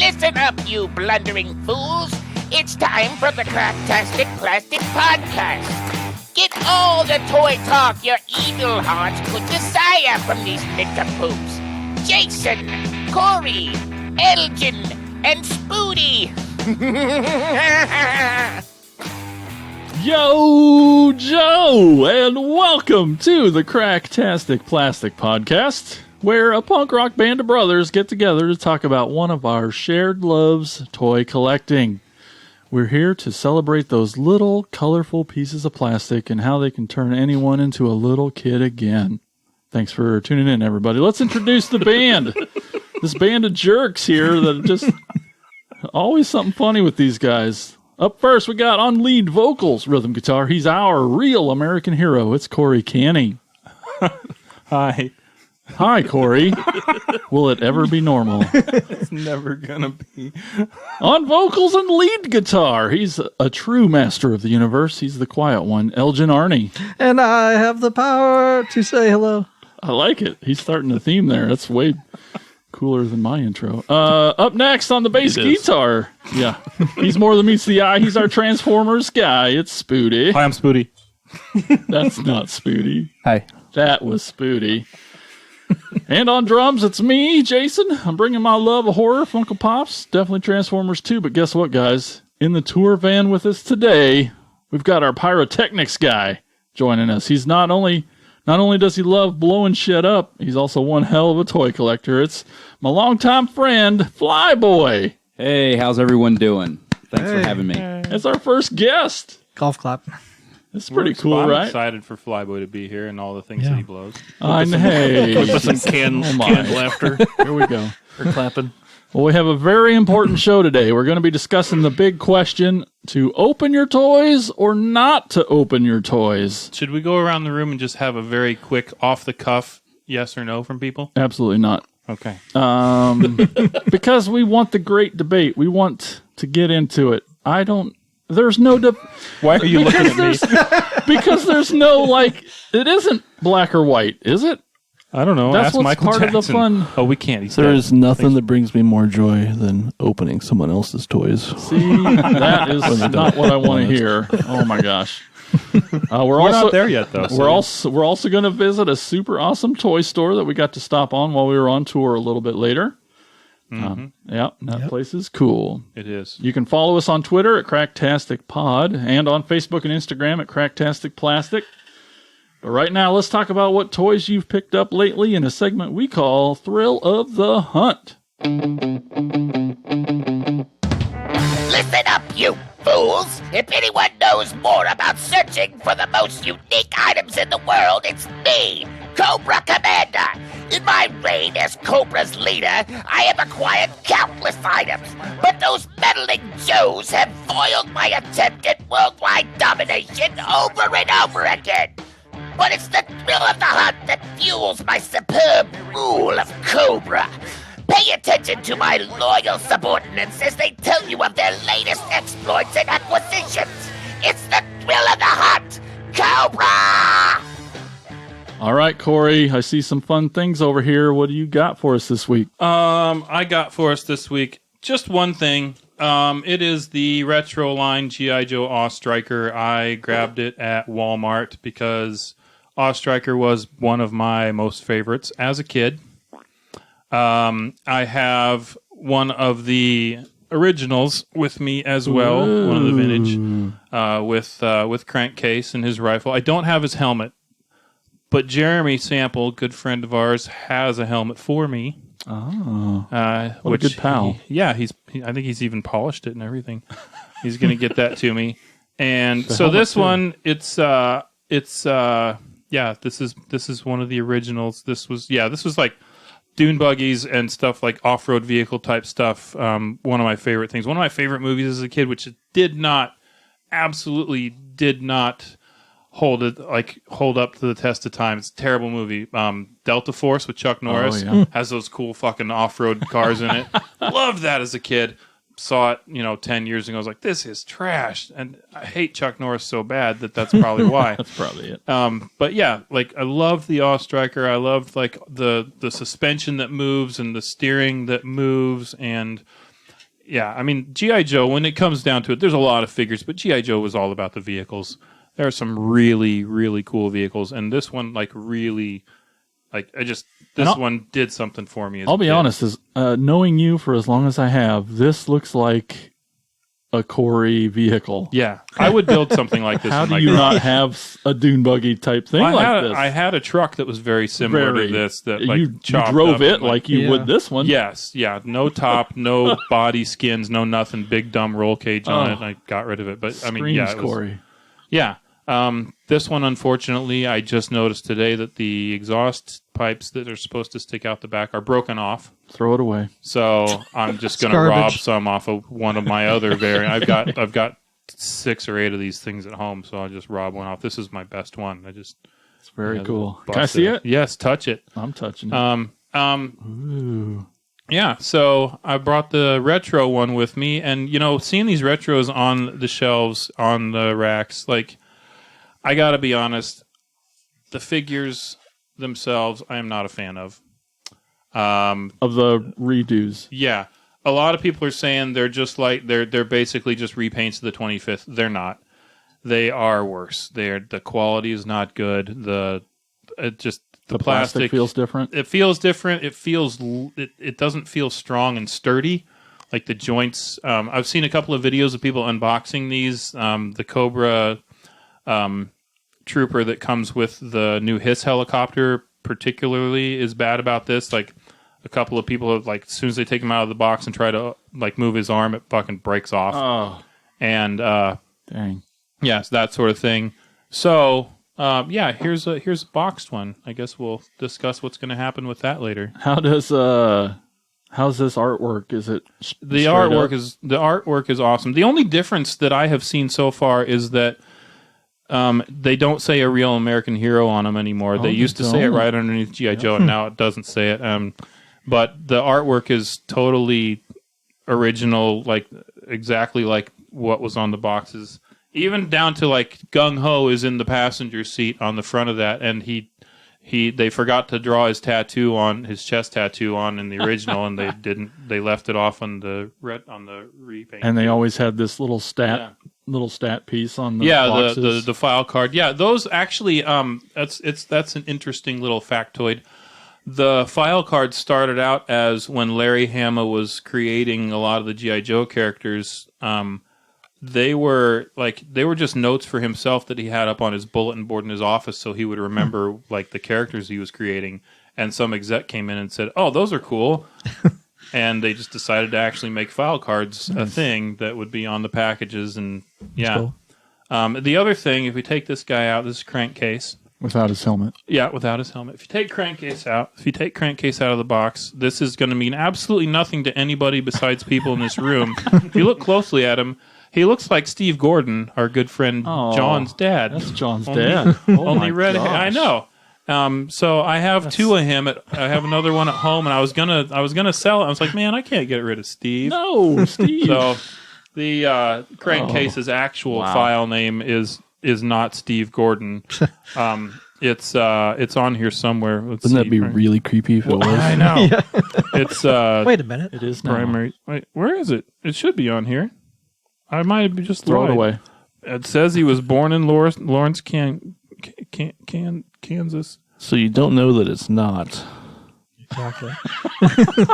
Listen up, you blundering fools. It's time for the Cracktastic Plastic Podcast. Get all the toy talk your evil hearts could desire from these nincompoops. Jason, Corey, Elgin, and Spooty. Yo, Joe, and welcome to the Cracktastic Plastic Podcast, where a punk rock band of brothers get together to talk about one of our shared loves, toy collecting. We're here to celebrate those little, colorful pieces of plastic and how they can turn anyone into a little kid again. Thanks for tuning in, everybody. Let's introduce the band. This band of jerks here that just always something funny with these guys. Up first, we got on lead vocals, rhythm guitar. He's our real American hero. It's Corey Canny. Hi. Hi, Corey. Will it ever be normal? It's never gonna be. On vocals and lead guitar, he's a true master of the universe. He's the quiet one, Elgin Arney. And I have the power to say hello. I like it. He's starting the theme there. That's way cooler than my intro. Up next on the bass guitar. Yeah. He's more than meets the eye. He's our Transformers guy. It's Spooty. Hi, I'm Spooty. That's not Spooty. Hi. That was Spooty. And on drums, it's me, Jason. I'm bringing my love of horror, Funko Pops, definitely Transformers too. But guess what, guys? In the tour van with us today, we've got our pyrotechnics guy joining us. He's not only does he love blowing shit up, he's also one hell of a toy collector. It's my longtime friend, Flyboy. Hey, how's everyone doing? Thanks for having me. It's our first guest. Golf clap. It's pretty cool, I'm right? excited for Flyboy to be here and all the things that he blows. Hey. With some canned laughter Here we go. or clapping. Well, we have a very important show today. We're going to be discussing the big question, to open your toys or not to open your toys. Should we go around the room and just have a very quick, off-the-cuff yes or no from people? Absolutely not. Okay. Because we want the great debate. We want to get into it. There's no... Why are you looking at me? Because there's no, it isn't black or white, is it? I don't know. That's Ask what's Michael part Jackson. of the fun. Oh, we can't. He's There dead. is nothing that brings me more joy than opening someone else's toys. See, that is not what I want to hear. Oh, my gosh. We're not there yet, though. We're also going to visit a super awesome toy store that we got to stop on while we were on tour a little bit later. That place is cool. It is. You can follow us on Twitter at Cracktastic Pod and on Facebook and Instagram at Cracktastic Plastic. But right now, let's talk about what toys you've picked up lately in a segment we call Thrill of the Hunt. Listen up, you fools. If anyone knows more about searching for the most unique items in the world, it's me, Cobra Commander. In my reign as Cobra's leader, I have acquired countless items, but those meddling Joes have foiled my attempt at worldwide domination over and over again. But it's the thrill of the hunt that fuels my superb rule of Cobra. Pay attention to my loyal subordinates as they tell you of their latest exploits and acquisitions. It's the thrill of the hunt, Cobra! All right, Corey, I see some fun things over here. What do you got for us this week? I got for us this week just one thing. It is the retro line G.I. Joe Awe Striker. I grabbed it at Walmart because Awe Striker was one of my most favorites as a kid. I have one of the originals with me as well, one of the vintage, with crankcase and his rifle. I don't have his helmet, but Jeremy Sample, good friend of ours, has a helmet for me. Oh, what which a good pal. I think he's even polished it and everything. He's going to get that to me. And so this one, this is one of the originals. This was like dune buggies and stuff like off-road vehicle type stuff. One of my favorite things. One of my favorite movies as a kid, which absolutely did not hold up to the test of time. It's a terrible movie. Delta Force with Chuck Norris has those cool fucking off-road cars in it. Loved that as a kid. Saw it, 10 years ago. I was like, this is trash. And I hate Chuck Norris so bad that's probably why. That's probably it. But yeah, I loved the Awe Striker. I loved the suspension that moves and the steering that moves, and yeah, I mean, G.I. Joe, when it comes down to it, there's a lot of figures, but G.I. Joe was all about the vehicles. There are some really, really cool vehicles, and this one, like, really, like, this one did something for me. I'll be honest, knowing you for as long as I have, this looks like a Corey vehicle. Yeah, I would build something like this. How do you not have a dune buggy type thing this? I had a truck that was very similar to this. That like you drove it like you would this one. Yes, yeah. No top, no body skins, no nothing. Big dumb roll cage on it. And I got rid of it. But I mean, yeah, it was, Corey. Yeah. This one, unfortunately, I just noticed today that the exhaust pipes that are supposed to stick out the back are broken off. Throw it away. So I'm just going to rob some off of one of my other variants. I've got 6 or 8 of these things at home, so I'll just rob one off. This is my best one. It's very cool. Can I see it? Yes, touch it. I'm touching it. Ooh. Yeah, so I brought the retro one with me, and seeing these retros on the shelves, on the racks, like, I gotta be honest, the figures themselves, I am not a fan of. Of the redos. Yeah. A lot of people are saying they're just like, they're basically just repaints of the 25th. They're not. They are worse. The quality is not good. The plastic feels different. It feels different. It doesn't feel strong and sturdy. Like the joints. I've seen a couple of videos of people unboxing these. The Cobra Trooper that comes with the new Hiss helicopter particularly is bad about this. Like a couple of people have, like, as soon as they take him out of the box and try to like move his arm, it fucking breaks off. Oh. And dang. Yes, that sort of thing. So here's a boxed one. I guess we'll discuss what's going to happen with that later. How's this artwork? Is it the artwork is awesome. The only difference that I have seen so far is that they don't say a real American hero on them anymore. They used to say it right underneath G.I. Joe, and now it doesn't say it. But the artwork is totally original, like exactly like what was on the boxes. Even down to like Gung Ho is in the passenger seat on the front of that, and they forgot to draw his chest tattoo on in the original, and they didn't. They left it off on the repaint. And they always had this little stat piece on the boxes. the file card. Yeah, those actually that's an interesting little factoid. The file card started out as when Larry Hama was creating a lot of the G.I. Joe characters. They were just notes for himself that he had up on his bulletin board in his office, so he would remember like the characters he was creating. And some exec came in and said, "Oh, those are cool," and they just decided to actually make file cards a thing that would be on the packages. And yeah, cool. The other thing, if we take this guy out, this is Crankcase without his helmet. Yeah, without his helmet. If you take Crankcase out of the box, this is going to mean absolutely nothing to anybody besides people in this room. If you look closely at him, he looks like Steve Gordon, our good friend John's dad. That's John's dad. Only red hair. I know. So I have 2 of him. I have another one at home, and I was gonna sell it. I was like, man, I can't get rid of Steve. No, Steve. So the Crankcase's actual file name is not Steve Gordon. It's on here somewhere. Wouldn't that be really creepy if it was? I know. Yeah. It's wait a minute. It is now. Primary. Wait, where is it? It should be on here. I might have just throw it away. It says he was born in Lawrence, Kansas. So you don't know that it's not. Exactly.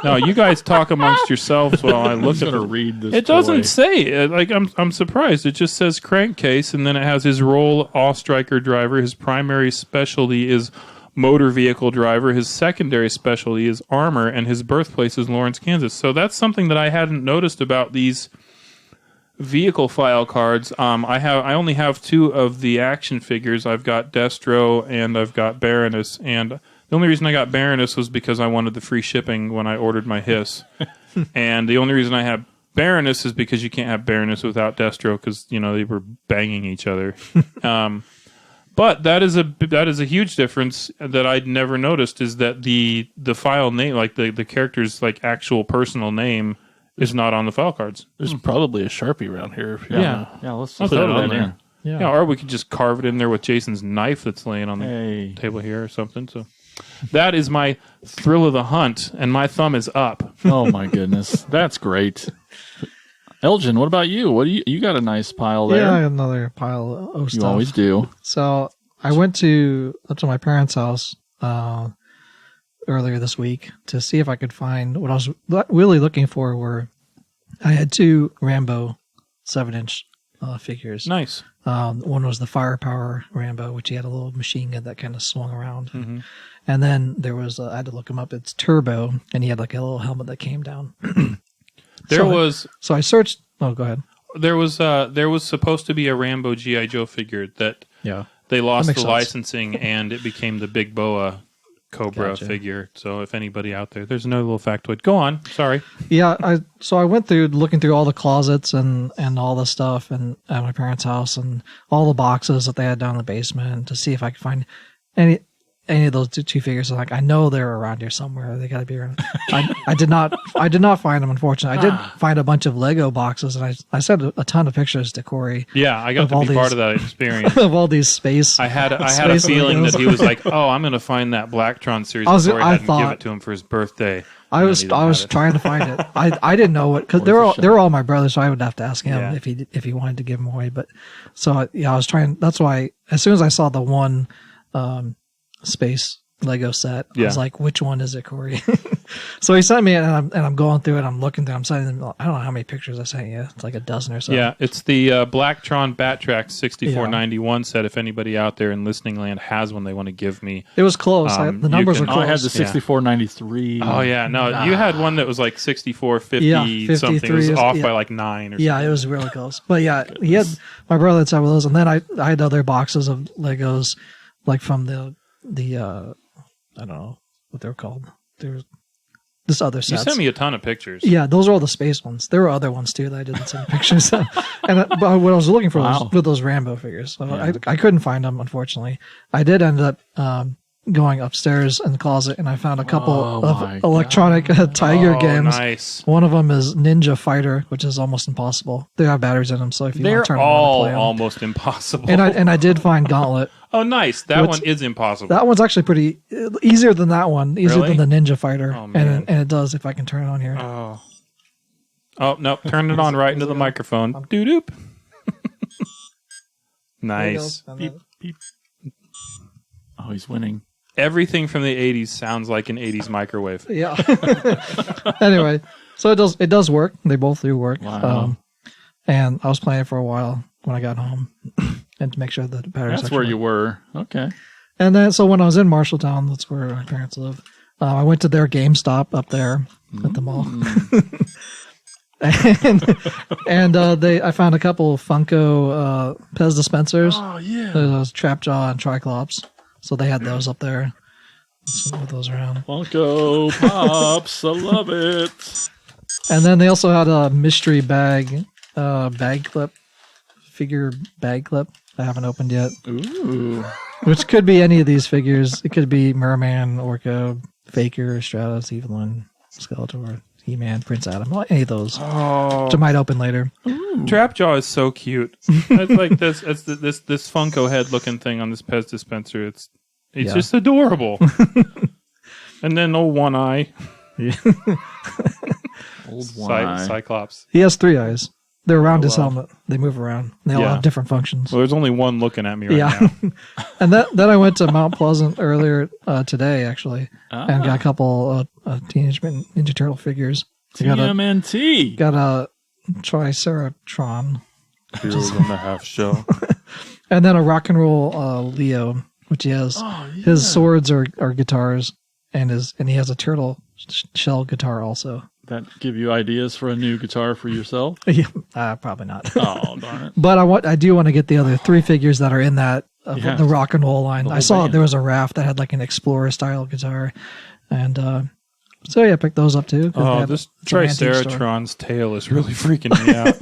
No, you guys talk amongst yourselves while I look at to read this. It doesn't say. Like I'm surprised. It just says Crankcase, and then it has his role, all-striker driver. His primary specialty is motor vehicle driver. His secondary specialty is armor, and his birthplace is Lawrence, Kansas. So that's something that I hadn't noticed about these vehicle file cards. I only have 2 of the action figures. I've got Destro and I've got Baroness, and the only reason I got Baroness was because I wanted the free shipping when I ordered my Hiss. And the only reason I have Baroness is because you can't have Baroness without Destro, because they were banging each other. But that is a huge difference that I'd never noticed, is that the file name, like the character's like actual personal name, is not on the file cards. There's probably a Sharpie around here. If you let's put it in there. Yeah, or we could just carve it in there with Jason's knife that's laying on the table here or something. So That is my thrill of the hunt, and my thumb is up. Oh my goodness, that's great. Elgin, what about you? What do you got a nice pile there? Yeah, I have another pile of stuff. You always do. So I went up to my parents' house earlier this week to see if I could find what I was really looking for. Were I had 2 Rambo 7-inch figures. Nice. One was the firepower Rambo, which he had a little machine gun that kind of swung around. Mm-hmm. And then there was, I had to look him up, it's Turbo, and he had like a little helmet that came down. So I searched, go ahead. There was supposed to be a Rambo G.I. Joe figure that they lost the licensing, and it became the Big Boa Cobra figure. So if anybody out there, there's another little factoid. Go on. Sorry. Yeah. I went through looking through all the closets and all the stuff and at my parents' house and all the boxes that they had down in the basement to see if I could find any of those two figures. I'm like, I know they're around here somewhere. They got to be around. I did not find them, unfortunately. I did find a bunch of Lego boxes, and I sent a ton of pictures to Corey. Yeah, I got to be part of that experience. Of all these space. I had a feeling that he was like, "Oh, I'm going to find that Blacktron series." Corey hadn't give it to him for his birthday. I was trying to find it. I didn't know what, because they were all my brothers, so I would have to ask him if he wanted to give them away. But so I was trying. That's why as soon as I saw the one space Lego set, I was like, which one is it, Corey? So he sent me it, and I'm going through it. I'm looking through. I'm sending them. I don't know how many pictures I sent you. It's like a dozen or so. Yeah, it's the Blacktron Batrax 6491 set. If anybody out there in listening land has one they want to give me, it was close. The numbers were close. I had the 6493. Oh yeah, no, you had one that was like 6450 something. It was off by like 9 or something. Yeah, it was really close. But yeah, he had my brother had several of those, and then I had other boxes of Legos, like from the I don't know what they're called. There's this other sets. You sent me a ton of pictures. Yeah, those are all the space ones. There were other ones too that I didn't send pictures of. But what I was looking for was those Rambo figures. So I couldn't find them, unfortunately. I did end up going upstairs in the closet, and I found a couple of electronic Tiger games. Nice. One of them is Ninja Fighter, which is almost impossible. They have batteries in them, so if you want to turn them on to play them. Almost impossible. And I did find Gauntlet. Oh, nice. That one is impossible. That one's actually pretty easier than that one. Easier than the Ninja Fighter. Oh, man. And it does, if I can turn it on here. Oh, no. Turn it on right into the microphone. Doo-doop. Nice. Beep, beep. Oh, he's winning. Everything from the 80s sounds like an 80s microwave. Yeah. Anyway, so it does work. They both do work. Wow. And I was playing it for a while when I got home. And to make sure that the batteries. That's where you were. Okay. And then, so when I was in Marshalltown, that's where my parents live. I went to their GameStop up there at the mall, and I found a couple Funko Pez dispensers. Oh yeah. Those Trapjaw and Triclops. So they had those up there. Let's move those around. Funko Pops, I love it. And then they also had a mystery bag clip, figure bag clip. I haven't opened yet. Ooh. Which could be any of these figures. It could be Merman, Orca, Faker, Stratos, Evelyn, Skeletor, He-Man, Prince Adam. Any of those. Oh. Which I might open later. Trapjaw is so cute. It's like this Funko head looking thing on this Pez dispenser. It's just adorable. And then old One Eye. Yeah. Old One Eye. Cyclops. He has 3 eyes. They're around his helmet. They move around. They all have different functions. Well, there's only one looking at me right now. And then I went to Mount Pleasant earlier today, actually, and got a couple Teenage Mutant Ninja Turtle figures. TMNT. Got a Triceratron. Heroes in the Half Shell. And then a Rock and Roll Leo, which he has. His swords are guitars, and he has a turtle shell guitar also. That give you ideas for a new guitar for yourself? Yeah, probably not. Oh, darn it. But I do want to get the other 3 figures that are in that the rock and roll line. I saw there was a raft that had like an Explorer style guitar, and so I picked those up too. Oh, this Triceratron's tail is really freaking me out.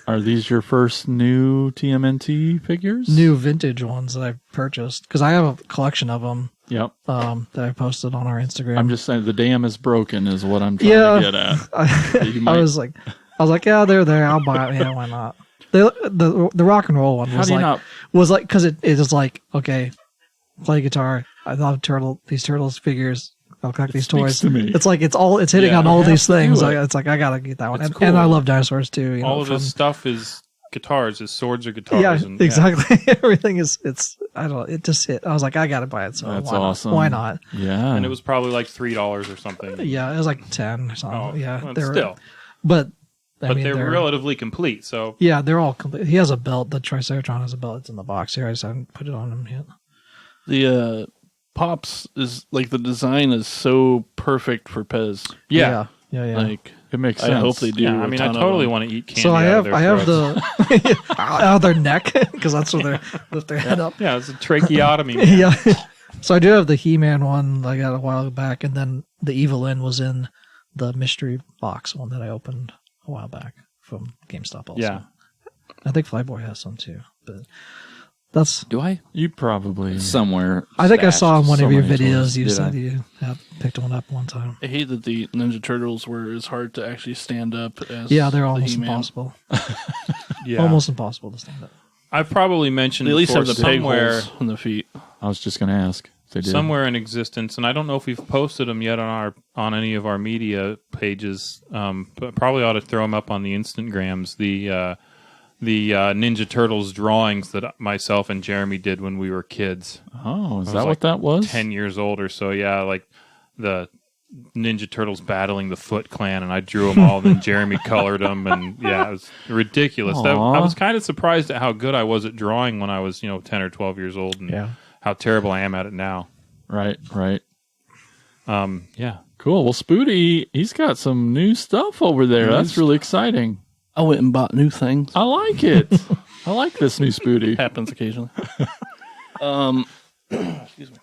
Are these your first new TMNT figures? New vintage ones that I purchased because I have a collection of them. Yep. That I posted on our Instagram. I'm just saying the dam is broken is what I'm trying to get at. I was like, yeah, they're there. I'll buy it. Yeah, why not? The rock and roll one was like because it is like, okay, play guitar. I love these Turtles figures. I'll collect these toys. to me. It's like it's hitting on all these things. It's like I gotta get that one. It's And I cool. love dinosaurs too. All of his stuff is guitars. His swords are guitars. Yeah, and, exactly. Everything is. I don't know. It just hit. I was like, I gotta buy it. So That's why awesome. Not? Why not? Yeah. And it was probably like $3 or something. Yeah, it was like 10 or something. Oh, yeah, well, they were, still. but But they're relatively complete. So Yeah, they're all complete. He has a belt. The Triceratron has a belt. It's in the box here. I just haven't put it on him yet. The Pops is like the design is so perfect for Pez. yeah. Yeah. Like it makes sense. I hope they do. Yeah, I mean, I totally want to eat candy. So I out of have their throats. the out of their neck because that's where they lift their head up. Yeah, it's a tracheotomy. Man. Yeah. So I do have the He-Man one I got a while back, and then the Evelyn was in the mystery box one that I opened a while back from GameStop. Also, Yeah. I think Flyboy has some too, but that's. Do I? You probably Somewhere. I think I stashed. saw in one so of your many videos toys. you Did said I? you had picked one up one time. I hate that the Ninja Turtles were as hard to actually stand up as Yeah, they're almost He-Man. impossible. Yeah. Almost impossible to stand up. I've probably mentioned They at least before have the peg somewhere, holes in the feet. I was just going to ask if they did. somewhere in existence, and I don't know if we've posted them yet on any of our media pages. But probably ought to throw them up on the Instagrams. The Ninja Turtles drawings that myself and Jeremy did when we were kids. Oh, is I was that like what that was? 10 years old or so, yeah, like the Ninja Turtles battling the Foot Clan, and I drew them all, and then Jeremy colored them, and yeah, it was ridiculous. I Aw. was kind of surprised at how good I was at drawing when I was, 10 or 12 years old, and how terrible I am at it now. Right. Yeah. Cool. Well, Spooty, he's got some new stuff over there. That's really exciting. I went and bought new things. I like it. I like this new Spooty. Happens occasionally. Excuse me.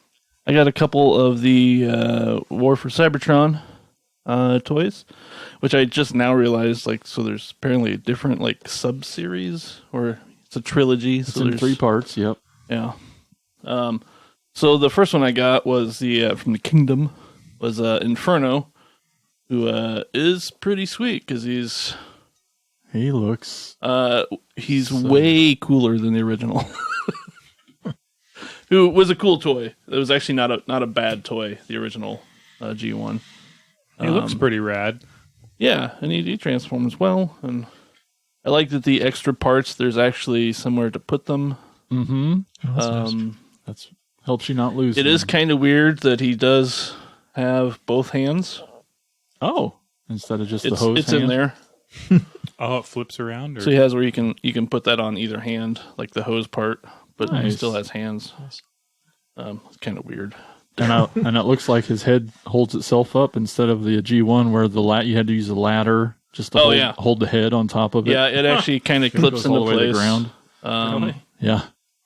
I got a couple of the War for Cybertron toys, which I just now realized. Like, so there's apparently a different like sub series, or it's a trilogy. It's so in there's 3 parts. Yep. Yeah. So the first one I got was the from the Kingdom was Inferno, who is pretty sweet because He looks. he's way cooler than the original. Who was a cool toy. It was actually not a bad toy, the original G1. He looks pretty rad. Yeah, and he transforms well, and I like that the extra parts, there's actually somewhere to put them. Mm-hmm. Oh, that's nice. That's helps you not lose. It them. is kind of weird that he does have both hands. Oh, instead of just the It's hose. in hand? there. Oh, it flips around? Or? So he has where you can put that on either hand, like the hose part, but he Nice. still has hands. It's kind of weird. And it looks like his head holds itself up instead of the G1 where you had to use a ladder just to hold the head on top of it. Yeah, it actually kind of clips goes all into the way to place. the ground. Really? Yeah.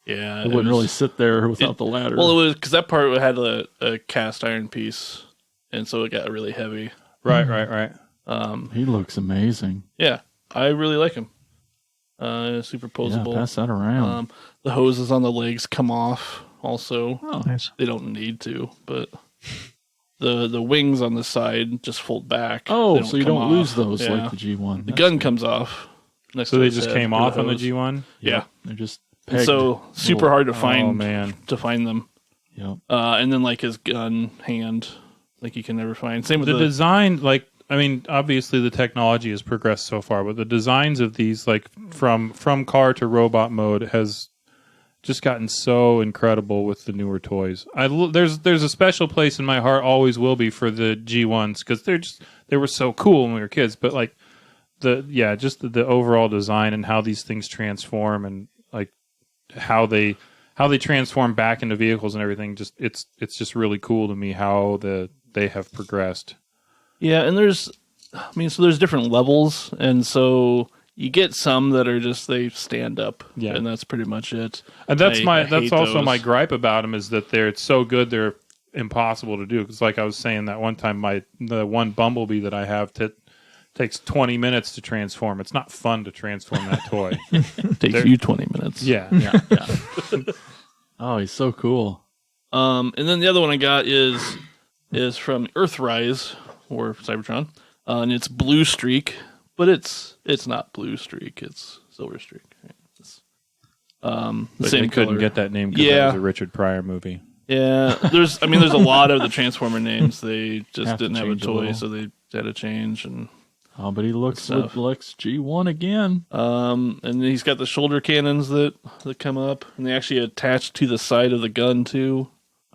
Yeah, It wouldn't really sit there without the ladder. Well, it was because that part had a cast iron piece, and so it got really heavy. Right. He looks amazing. Yeah, I really like him. Super Yeah, posable. pass that around. The hoses on the legs come off. Also, Nice. they don't need to, but the wings on the side just fold back. Oh, They so you come don't lose off. those Yeah. like the G1. The gun comes off. Next So to they his just head came with off on the hose. G1? Yeah, They're just and pegged. so super hard to find. Oh, man. To find them. Yep. And then like his gun hand, like you can never find. Same with The the design, obviously the technology has progressed so far, but the designs of these, like from car to robot mode, has just gotten so incredible with the newer toys. There's a special place in my heart, always will be, for the G1s because they were so cool when we were kids. But like the overall design and how these things transform and like how they transform back into vehicles and everything. Just it's just really cool to me how they have progressed. Yeah, and there's different levels, and so you get some that are just they stand up, and that's pretty much it. And that's I that's hate also those. my gripe about them is that it's so good they're impossible to do. Because like I was saying that one time, the one Bumblebee that I have takes 20 minutes to transform. It's not fun to transform that toy. Takes you 20 minutes. Yeah. Oh, he's so cool. And then the other one I got is from Earthrise or Cybertron, and it's Blue Streak, but it's not Blue Streak. It's Silver Streak. Right? It's, the But same they couldn't color. get that name because that was a Richard Pryor movie. Yeah, there's a lot of the Transformer names. They just Have to didn't have a change a toy, little. so they had to change. And But he looks G1 again. and he's got the shoulder cannons that come up, and they actually attach to the side of the gun too.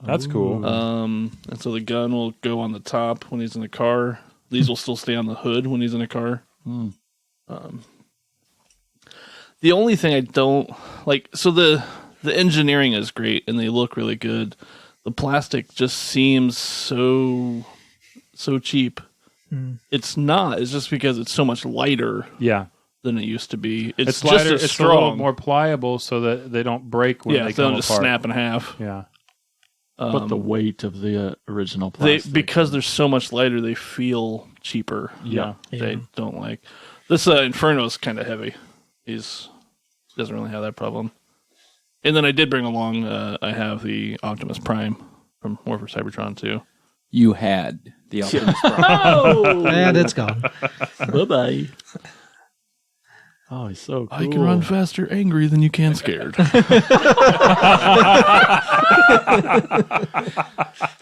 That's cool. And so the gun will go on the top when he's in the car. These will still stay on the hood when he's in a car. The only thing I don't like, so the engineering is great and they look really good. The plastic just seems so cheap. It's not. It's just because it's so much lighter. Yeah. Than it used to be. It's lighter. just as It's a little strong. more pliable so that they don't break when they they come don't just apart. snap in half. Yeah. But the weight of the original plastic. Because they're so much lighter, they feel cheaper. Yeah. They don't like this. Inferno is kind of heavy. Doesn't really have that problem. And then I did bring along. I have the Optimus Prime from War for Cybertron too. You had the Optimus Prime. And it's gone. Bye-bye. Oh, he's so cool. I can run faster angry than you can scared.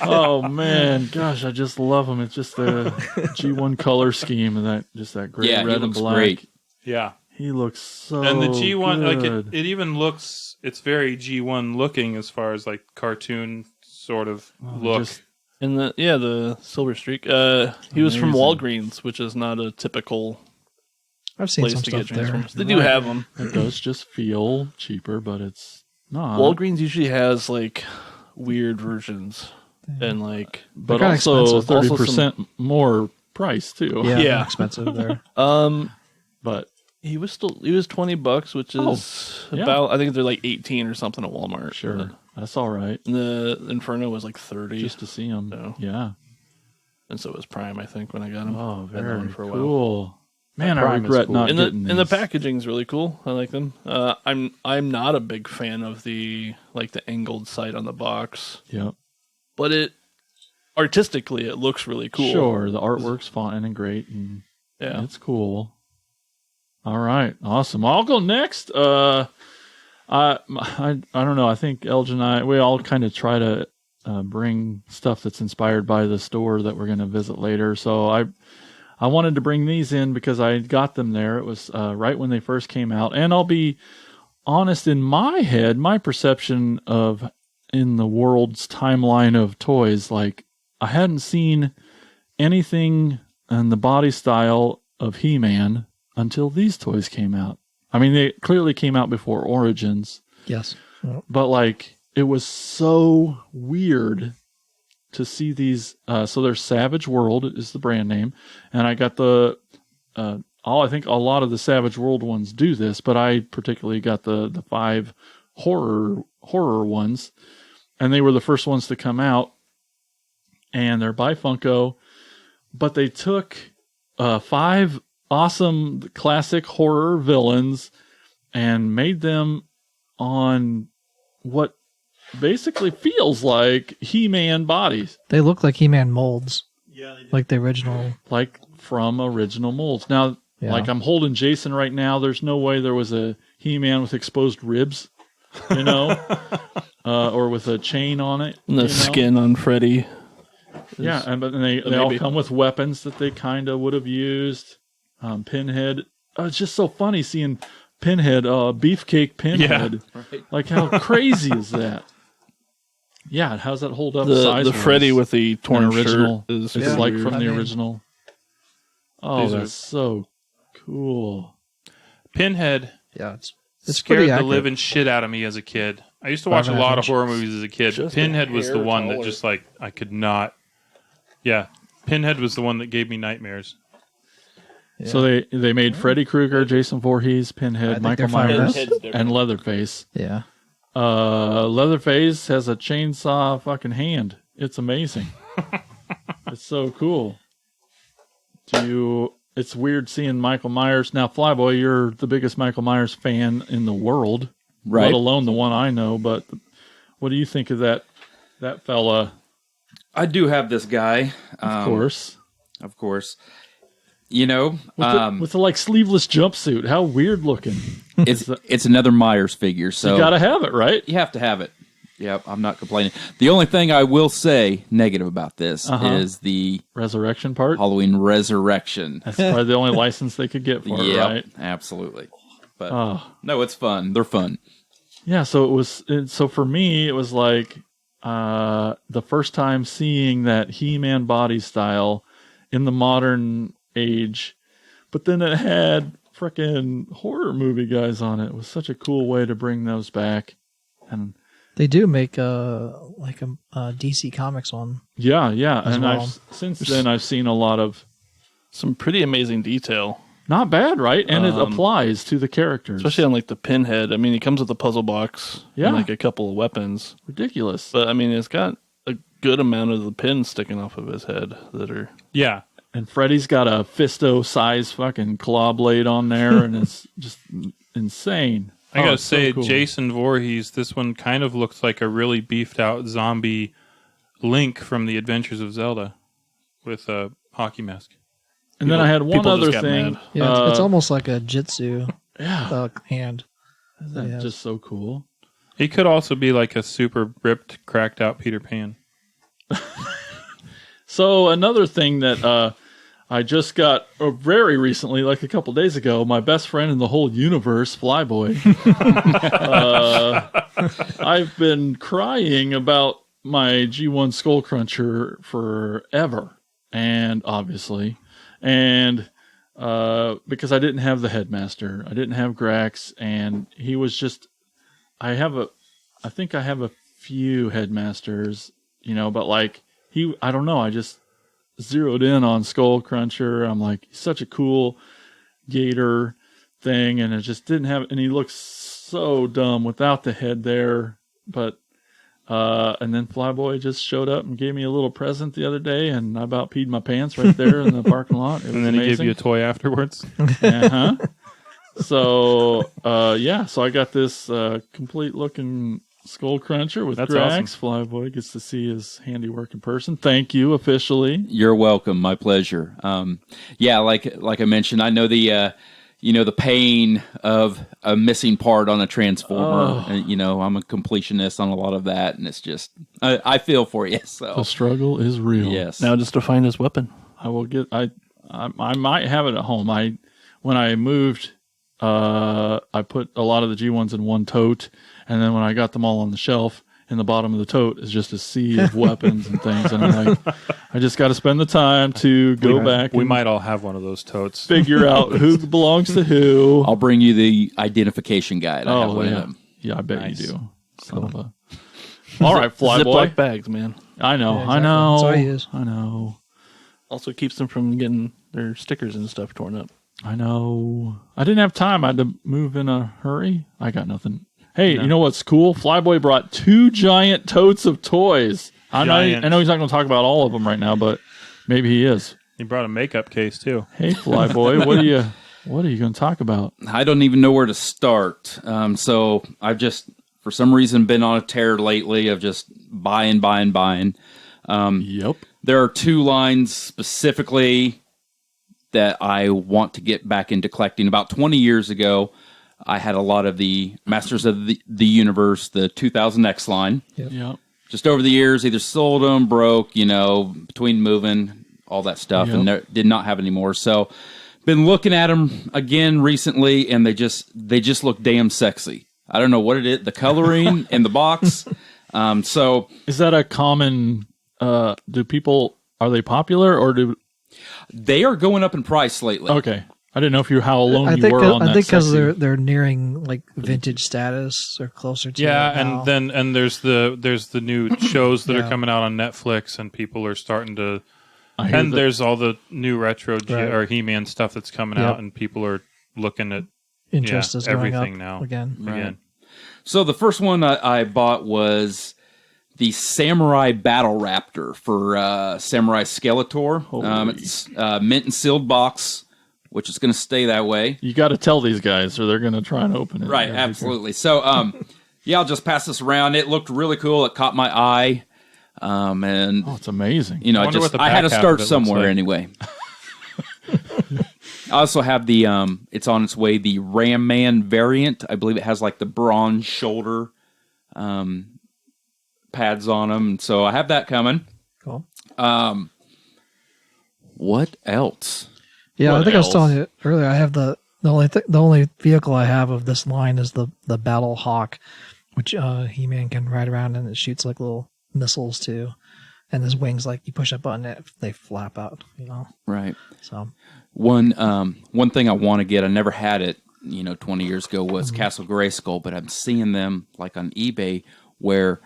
Oh, man. Gosh, I just love him. It's just the G1 color scheme and that gray, Yeah, he red, and looks black. great. Yeah. He looks so And the G1, like good. it even looks, it's very G1 looking as far as like cartoon sort of look. just- And the Silver Streak. He was from Amazing. Walgreens, which is not a typical I've seen place some to get stuff there. Transformers. They do have them. It does just feel cheaper, but it's not. Walgreens usually has like weird versions and like, but kinda also expensive. 30% more price, too. Yeah, Yeah. they're expensive there. But he was $20, which is yeah. about, I think they're like 18 or something at Walmart. sure, that's all right. And the Inferno was like 30. Just to see him. So. Yeah. And so it was Prime, I think, when I got him. Oh, Had that very one for a while. cool. Man, I Prime is regret cool. not And getting the these. packaging's really cool. I like them. I'm not a big fan of the angled sight on the box, Yep. but it artistically it looks really cool. Sure, the artwork's fine and great, and Yeah. it's cool. All right, awesome. I'll go next. I don't know. I think Elgin and we all kind of try to bring stuff that's inspired by the store that we're going to visit later. So I wanted to bring these in because I got them there. It was right when they first came out, and I'll be honest. In my head, my perception of in the world's timeline of toys, like I hadn't seen anything in the body style of He-Man until these toys came out. I mean, they clearly came out before Origins, Yes. Well, but like it was so weird to see these. So there's Savage World is the brand name, and I got I think a lot of the Savage World ones do this, but I particularly got the 5 horror ones, and they were the first ones to come out, and they're by Funko, but they took 5 awesome classic horror villains and made them on what basically feels like He-Man bodies, they look like He-Man molds. Yeah, like the original. like from original molds. Now, Yeah. like I'm holding Jason right now. There's no way there was a He-Man with exposed ribs, you know, or with a chain on it. And the you know? skin on Freddy. Yeah, and but they all maybe. come with weapons that they kind of would have used. Pinhead. It's just so funny seeing Pinhead, Beefcake Pinhead. Right. Like how crazy is that? Yeah, how's that hold up? The size-wise? Freddy with the torn original shirt is It's like weird. from I the mean- original. Oh, These are- that's so cool. Pinhead Yeah, it's scared pretty the accurate. living shit out of me as a kid. I used to watch a 5.5 lot of inch. horror movies as a kid. Just Pinhead a was the hair one that taller. just like I could not. Yeah, Pinhead was the one that gave me nightmares. So they made Freddy Krueger, Jason Voorhees, I Pinhead, think Michael they're fine with Myers, that. and Leatherface. Yeah. Leatherface has a chainsaw fucking hand. It's amazing. It's so cool. It's weird seeing Michael Myers. Now, Flyboy, you're the biggest Michael Myers fan in the world, Right. let alone the one I know. But what do you think of that fella? I do have this guy. Of course, Of course. You know, with the like sleeveless jumpsuit. How weird looking. it's another Myers figure, so You gotta have it, right? you have to have it. Yep, I'm not complaining. The only thing I will say negative about this is the resurrection part. Halloween Resurrection. That's probably the only license they could get for it, right? Absolutely. But no, it's fun. They're fun. Yeah, so so for me, it was like the first time seeing that He-Man body style in the modern age, but then it had frickin' horror movie guys on it. It was such a cool way to bring those back. And they do make a DC Comics one. Yeah, and well. Since then I've seen a lot of some pretty amazing detail. Not bad, right? And it applies to the characters, especially on like the Pinhead. I mean, he comes with a puzzle box, and like a couple of weapons. Ridiculous, but I mean, it's got a good amount of the pins sticking off of his head that are And Freddy's got a Fisto-sized fucking claw blade on there, and it's just insane. I gotta say, so cool. Jason Voorhees, this one kind of looks like a really beefed out zombie Link from the Adventures of Zelda with a hockey mask. And then I had one other thing. Mad. Yeah, it's almost like a Jitsu hand. That's just so cool. He could also be like a super ripped, cracked out Peter Pan. So another thing that I just got very recently, like a couple days ago, my best friend in the whole universe, Flyboy. I've been crying about my G1 Skull Cruncher forever, and obviously, because I didn't have the Headmaster, I didn't have Grax, and he was just. I think I have a few Headmasters, but like I don't know, I just zeroed in on Skull Cruncher. I'm like, he's such a cool gator thing, and it just didn't have, and he looks so dumb without the head there. But and then Flyboy just showed up and gave me a little present the other day, and I about peed my pants right there in the parking lot. It was and then amazing. He gave you a toy afterwards. So so I got this complete looking Skull Cruncher with That's Grax. awesome. Flyboy gets to see his handiwork in person. Thank you, officially. You're welcome. My pleasure. Like I mentioned, I know the the pain of a missing part on a Transformer. And, I'm a completionist on a lot of that, and it's just I feel for you. So The struggle is real. yes. now just to find his weapon. I will get. I might have it at home. When I moved, I put a lot of the G1s in one tote, and then when I got them all on the shelf, in the bottom of the tote is just a sea of weapons and things. And I'm like, I just got to spend the time to go back. We and might all have one of those totes. figure out who belongs to who. I'll bring you the identification guide. I have one of yeah. them. Yeah, I bet Nice. you do. Son of a. All right, Flyboy. Ziploc bags, man. I know. Yeah, exactly. I know. That's all he is. I know. Also keeps them from getting their stickers and stuff torn up. I know. I didn't have time. I had to move in a hurry. I got nothing. Hey, you know what's cool? Flyboy brought 2 giant totes of toys. I know he's not going to talk about all of them right now, but maybe he is. He brought a makeup case too. Hey, Flyboy, what are you going to talk about? I don't even know where to start. So I've just, for some reason, been on a tear lately of just buying. Yep. There are 2 lines specifically that I want to get back into collecting. About 20 years ago, I had a lot of the Masters of the Universe, the 2000X line. Yep. Just over the years, either sold them, broke, between moving, all that stuff, and did not have any more. So, been looking at them again recently, and they just look damn sexy. I don't know what it is, the coloring in the box. So, is that a common? Are they popular or do? They are going up in price lately. Okay, I didn't know how alone I you think were on that. I think because sexy- they're nearing like vintage status or closer to. Yeah, it now. and there's the new shows that Yeah. are coming out on Netflix, and people are starting to. I hear And that- there's all the new retro Right. or He-Man stuff that's coming Yep. out, and people are looking at interest is going everything up now. again. again. So the first one I bought was the Samurai Battle Raptor for Samurai Skeletor. It's mint and sealed box, which is going to stay that way. you got to tell these guys, or they're going to try and open it. Right, absolutely. So, I'll just pass this around. It looked really cool. It caught my eye. And, Oh, it's amazing. I wonder what the I had to back half start of it looks somewhere like. anyway. I also have the, it's on its way, the Ram Man variant. I believe it has like the bronze shoulder, pads on them. So I have that coming. Cool. What else? Yeah, What I think I was else? telling you earlier. I have the only vehicle I have of this line is the Battle Hawk, which He-Man can ride around and it shoots like little missiles too, and his wings, like you push a button, they flap out. Right. So One thing I want to get, I never had it, 20 years ago, was Castle Grayskull, but I'm seeing them like on eBay where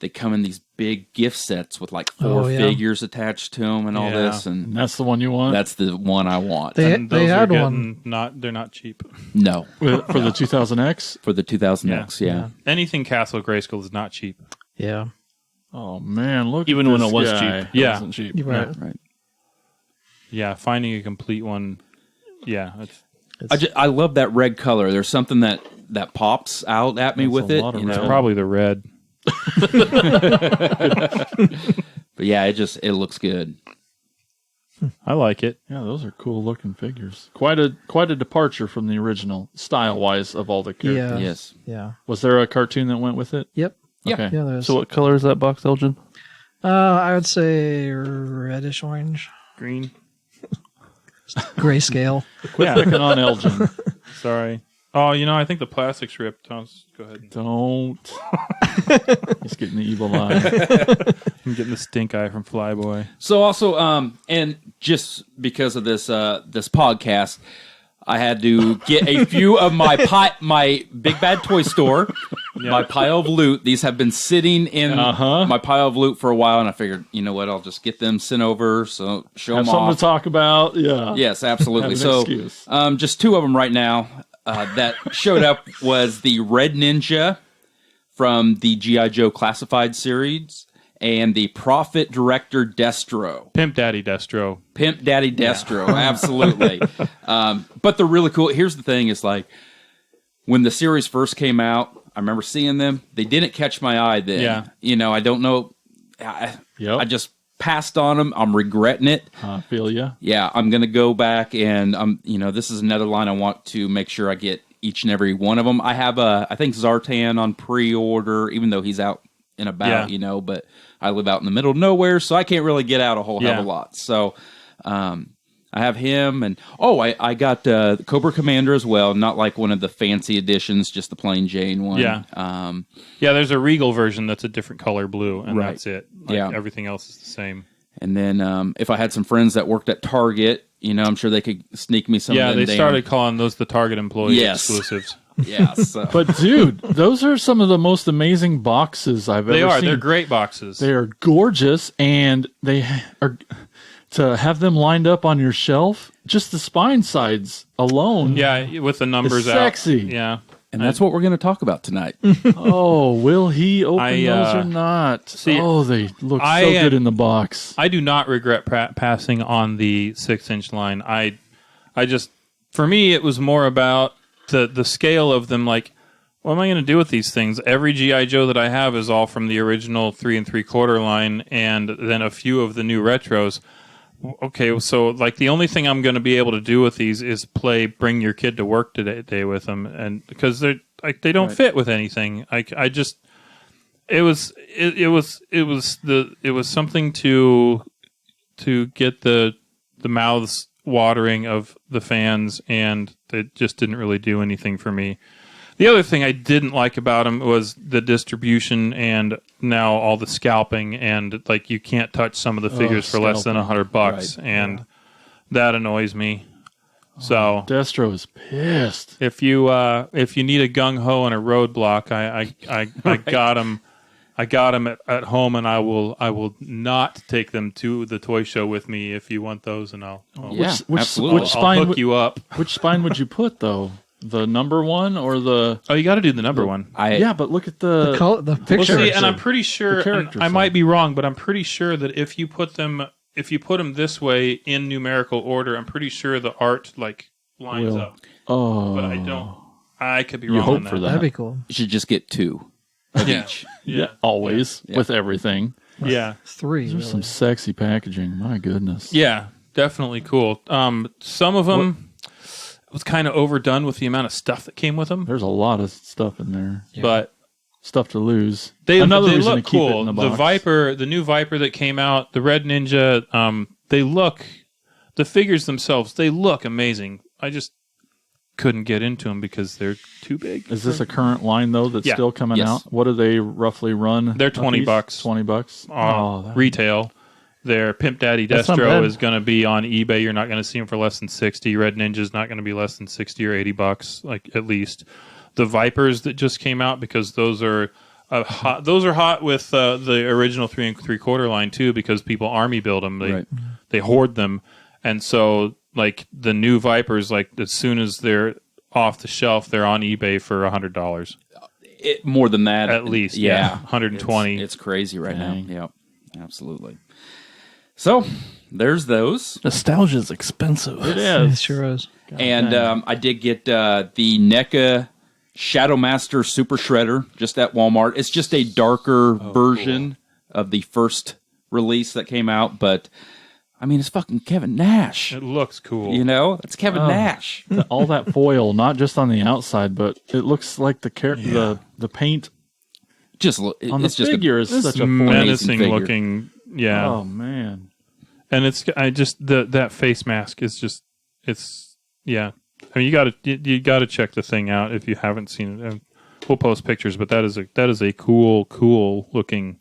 they come in these big gift sets with like 4 figures attached to them and all this, And and that's the one you want? that's the one I want. they Those had are one. they're not cheap. No, For the 2000X? for the 2000X, yeah. Anything Castle Grayskull is not cheap. Yeah, Oh, man, look Even at when this it was guy. cheap. Yeah. It wasn't cheap. you're right. Right. Yeah, finding a complete one. Yeah, I love that red color. There's something that pops out at me That's with a it, lot of you red. know. probably the red. But yeah, it looks good. I like it. Yeah, those are cool looking figures. Quite a departure from the original, style-wise, of all the characters. Yeah. Yes. Yeah. Was there a cartoon that went with it? Yep. Yeah. Okay. Yeah. There's. So what color is that box, Elgin? I would say reddish orange, Green. grayscale. Quit picking on Elgin. Sorry. Oh, I think the plastic's ripped. Go ahead. Don't. He's getting the evil eye. I'm getting the stink eye from Flyboy. So also, and just because of this podcast, I had to get a few of my Big Bad Toy Store, my pile of loot. These have been sitting in my pile of loot for a while, and I figured, you know what, I'll just get them sent over, so show Have them something off. to talk about. Yeah. Yes, absolutely. Have an So, excuse. just 2 of them right now that showed up was the Red Ninja from the G.I. Joe Classified series and the Prophet Director Destro. Pimp Daddy Destro. Pimp Daddy Destro, absolutely. But they're really cool. Here's the thing, is like, when the series first came out, I remember seeing them. They didn't catch my eye then. Yeah. I don't know. Yep. I just passed on them. I'm regretting it. I feel ya. Yeah, I'm going to go back and, this is another line I want to make sure I get each and every one of them. I have, I think, Zartan on pre-order, even though he's out and about, but I live out in the middle of nowhere, so I can't really get out a whole hell of a lot. So I have him, and I got the Cobra Commander as well, not like one of the fancy editions, just the plain Jane one. Yeah. There's a Regal version that's a different color blue, and Right. that's it. Everything else is the same. And then if I had some friends that worked at Target, I'm sure they could sneak me some of them. They started calling those the Target employee exclusives. Yeah, so. But dude, those are some of the most amazing boxes I've ever seen. They're great boxes. They are gorgeous, and they are to have them lined up on your shelf. Just the spine sides alone. Yeah, with the numbers It's out. sexy. Yeah. And that's what we're going to talk about tonight. Oh, will he open those or not? see, They look so good in the box. I do not regret passing on the 6-inch line. I just, for me, it was more about the scale of them. Like, what am I going to do with these things? Every G.I. Joe that I have is all from the original 3 3/4 line, and then a few of the new retros. Okay, so like the only thing I'm going to be able to do with these is bring your kid to work today with them, and because they don't fit with anything. It was something to get the mouths watering of the fans, and it just didn't really do anything for me. The other thing I didn't like about them was the distribution, and now all the scalping, and like you can't touch some of the figures for less than $100, Right. and that annoys me. So Destro is pissed. if you need a gung ho and a roadblock, I got them. I got them at home, and I will not take them to the toy show with me. If you want those, and I'll absolutely. I'll hook you up. Which spine would you put though? The number one or the? Oh, you got to do the number one. Yeah, but look at the The picture. Well, see, and I'm pretty sure, and character I might side. be wrong, but I'm pretty sure that if you put them this way in numerical order, I'm pretty sure the art like lines Will. up. Oh, But I don't. I could be You wrong hope on that. for that. That'd be cool. You should just get 2 of each. Yeah, always with everything. Yeah, 3. There's Really. some sexy packaging. My goodness. yeah, definitely cool. Some of them was kind of overdone with the amount of stuff that came with them, There's a lot of stuff in there. but stuff to lose. They Another reason look to keep it cool. in the The box. Viper, the new Viper that came out, the Red Ninja, the figures themselves, they look amazing. I just couldn't get into them because they're too big. Is this a current line though that's Yeah. still coming Yes. out? What do they roughly run? They're a piece? $20. $20. Retail. Their Pimp Daddy That's not Destro bad. is going to be on eBay. You're not going to see them for less than 60. Red Ninja's not going to be less than 60 or $80, like at least. The Vipers that just came out, because those are hot with the original 3 3/4 line too, because people army build them. They hoard them, and so like the new Vipers, like as soon as they're off the shelf, they're on eBay for $100 More than that. at least. Yeah. 120. It's crazy right Dang. now. Yep. Absolutely. So there's those. Nostalgia is expensive. It It is. sure is. And I did get the NECA Shadowmaster Super Shredder just at Walmart. It's just a darker version of the first release that came out, but I mean, it's fucking Kevin Nash. It looks cool. You know, it's Kevin Nash. All that foil, not just on the outside, but it looks like the paint Just on the it's just figure is such a menacing figure. looking. Yeah. Oh man. And that face mask is just, it's, yeah. I mean, you gotta check the thing out if you haven't seen it. And we'll post pictures, but that is a cool looking,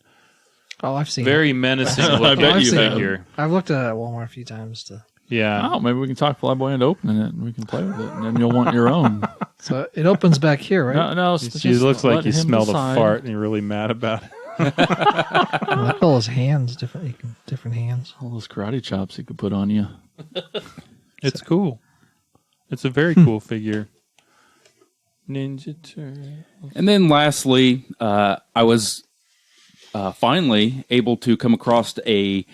Oh, I've seen very it. menacing I looking bet I've you seen have. figure. I've looked at it at Walmart a few times. Yeah. Oh, maybe we can talk Flyboy into opening it, and we can play with it, and then you'll want your own. So it opens back here, right? No, He looks like he smelled a fart and you're really mad about it. I like all his hands, different hands. All those karate chops he could put on you. It's cool. It's a very cool figure. Ninja Turtle. And then lastly, I was finally able to come across a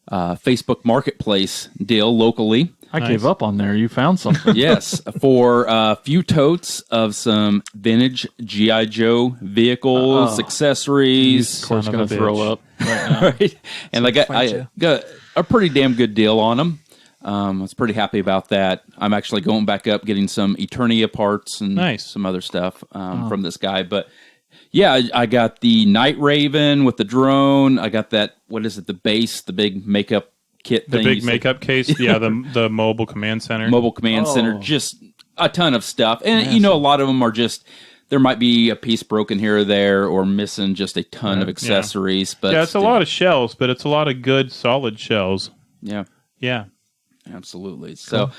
Facebook Marketplace deal locally. I gave up on there. You found something. Yes, for a few totes of some vintage G.I. Joe vehicles, accessories. Of course, Son going of to a throw bitch. up right now. Right? And I fight got a pretty damn good deal on them. I was pretty happy about that. I'm actually going back up, getting some Eternia parts and Nice. some other stuff from this guy. But yeah, I got the Night Raven with the drone. I got that, what is it, the base, the big makeup kit The thing. big you said? makeup case. Yeah, the mobile command center. Mobile command center, just a ton of stuff. And you know, a lot of them are just, there might be a piece broken here or there or missing just a ton of accessories. But Yeah, it's a lot of shells, but it's a lot of good, solid shells. Yeah, Yeah. absolutely. So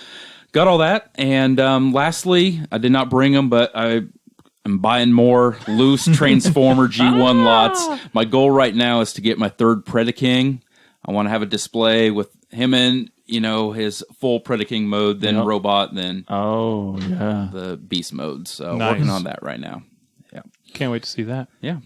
got all that. And lastly, I did not bring them, but I am buying more loose Transformer G1 lots. My goal right now is to get my third Predaking. I want to have a display with him in, you know, his full Predaking mode, then robot, then Oh, yeah. the beast mode. So Nice. working on that right now. Yeah. Can't wait to see that. Yeah.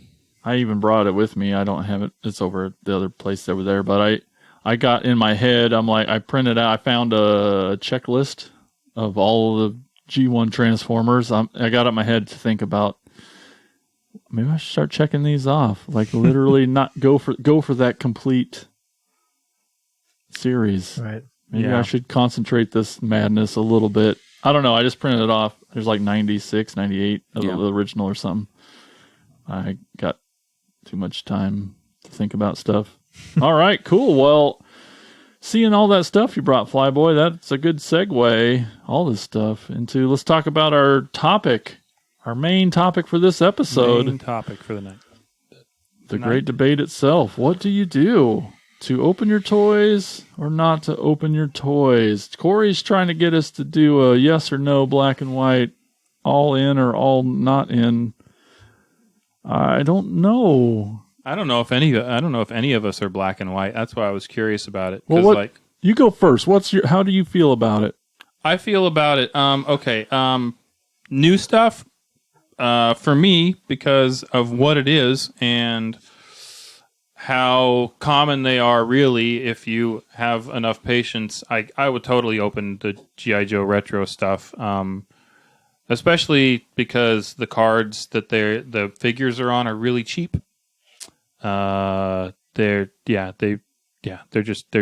I even brought it with me. I don't have it. It's over at the other place over there. But I got in my head, I'm like, I printed out, I found a checklist of all of the G1 Transformers. I got it in my head to think about, maybe I should start checking these off. Like literally not go for that complete series. Right. Maybe Yeah. I should concentrate this madness a little bit. I don't know. I just printed it off. There's like 96, 98 of Yeah. the original or something. I got too much time to think about stuff. All right, cool. Well, seeing all that stuff you brought, Flyboy, that's a good segue, all this stuff, into let's talk about our topic, our main topic for this episode, Main topic for the night. the great debate itself. What do you do? To open your toys or not to open your toys? Corey's trying to get us to do a yes or no, black and white, all in or all not in. I don't know. I don't know if any of us are black and white. That's why I was curious about it. Well, 'Cause, like, you go first. How do you feel about it? I feel about it. Okay. New stuff. For me, because of what it is and how common they are, really, if you have enough patience, I would totally open the G.I. Joe retro stuff. Especially because the cards that the figures are on are really cheap. They're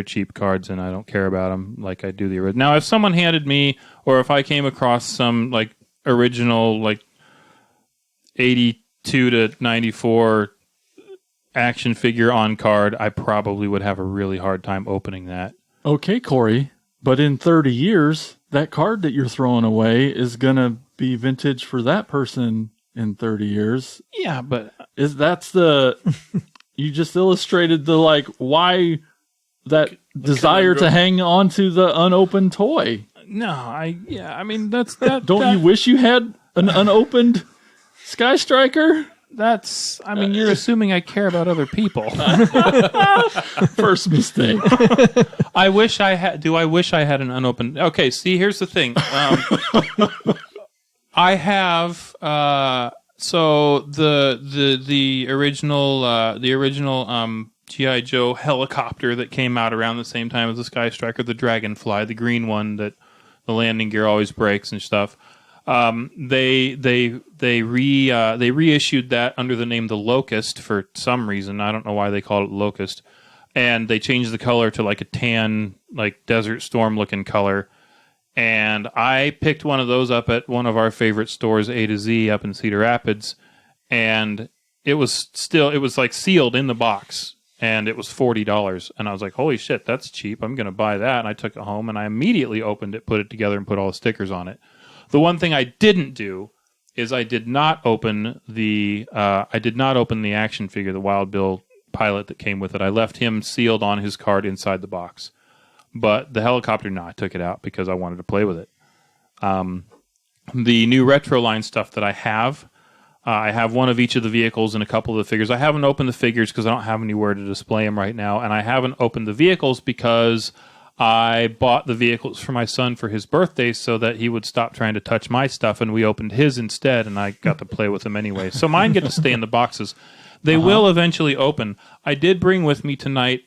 cheap cards, and I don't care about them like I do the original. Now, if someone handed me, or if I came across some like original like 82 92 to 94 action figure on card, I probably would have a really hard time opening that. Okay, Corey, but in 30 years, that card that you're throwing away is going to be vintage for that person in 30 years. Yeah, but you just illustrated the why that desire to hang on to the unopened toy. no, I mean that's that. Don't you wish you had an unopened Sky Striker? You're assuming I care about other people. First mistake. I wish I had. Do I wish I had an unopened? Okay, see, here's the thing. I have. So the original G.I. Joe helicopter that came out around the same time as the Sky Striker, the Dragonfly, the green one that the landing gear always breaks and stuff. They reissued that under the name the Locust for some reason. I don't know why they called it Locust, and they changed the color to like a tan, like Desert Storm looking color. And I picked one of those up at one of our favorite stores, A to Z, up in Cedar Rapids, and it was like sealed in the box, and it was $40. And I was like, holy shit, that's cheap. I'm going to buy that. And I took it home, and I immediately opened it, put it together, and put all the stickers on it. The one thing I didn't do is I did not open the action figure, the Wild Bill pilot that came with it. I left him sealed on his card inside the box. But the helicopter, no, I took it out because I wanted to play with it. The new retro line stuff that I have one of each of the vehicles and a couple of the figures. I haven't opened the figures because I don't have anywhere to display them right now, and I haven't opened the vehicles because I bought the vehicles for my son for his birthday so that he would stop trying to touch my stuff, and we opened his instead, and I got to play with them anyway. So mine get to stay in the boxes. They will eventually open. I did bring with me today,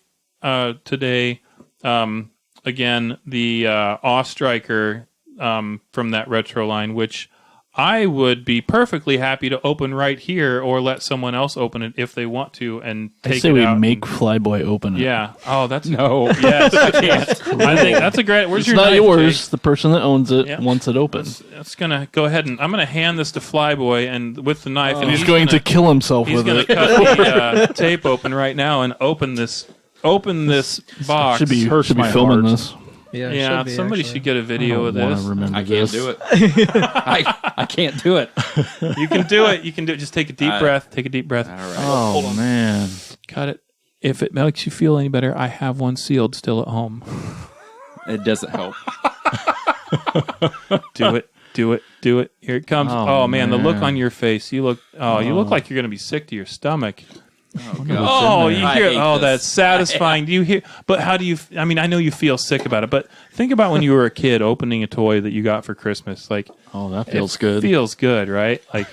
again, the Awe Striker from that retro line, which I would be perfectly happy to open right here or let someone else open it if they want to and take it out. I say we make Flyboy open it. Yeah. Oh, that's... No. Yes, I can't. I think that's a great... Where's It's your not knife, yours. Jake? The person that owns it wants it open. That's going to go ahead and... I'm going to hand this to Flyboy and with the knife. And He's going to kill himself He's with going it. to cut the tape open right now and open this box. Should be my filming heart. this. Yeah, somebody should get a video of I this. remember I can't this. do it. I can't do it. You can do it. You can do it. Just take a deep breath. Take a deep breath. All right. Oh, man. Cut it. If it makes you feel any better, I have one sealed still at home. It doesn't help. Do it. Do it. Do it. Here it comes. Oh, man, the look on your face. You look like you're going to be sick to your stomach. Oh, God. Oh, you I hear? hate Oh, this. that's satisfying. Do you hear? But how do you? I mean, I know you feel sick about it, but think about when you were a kid opening a toy that you got for Christmas. Like, Oh, that feels it good. Feels good, right? Like,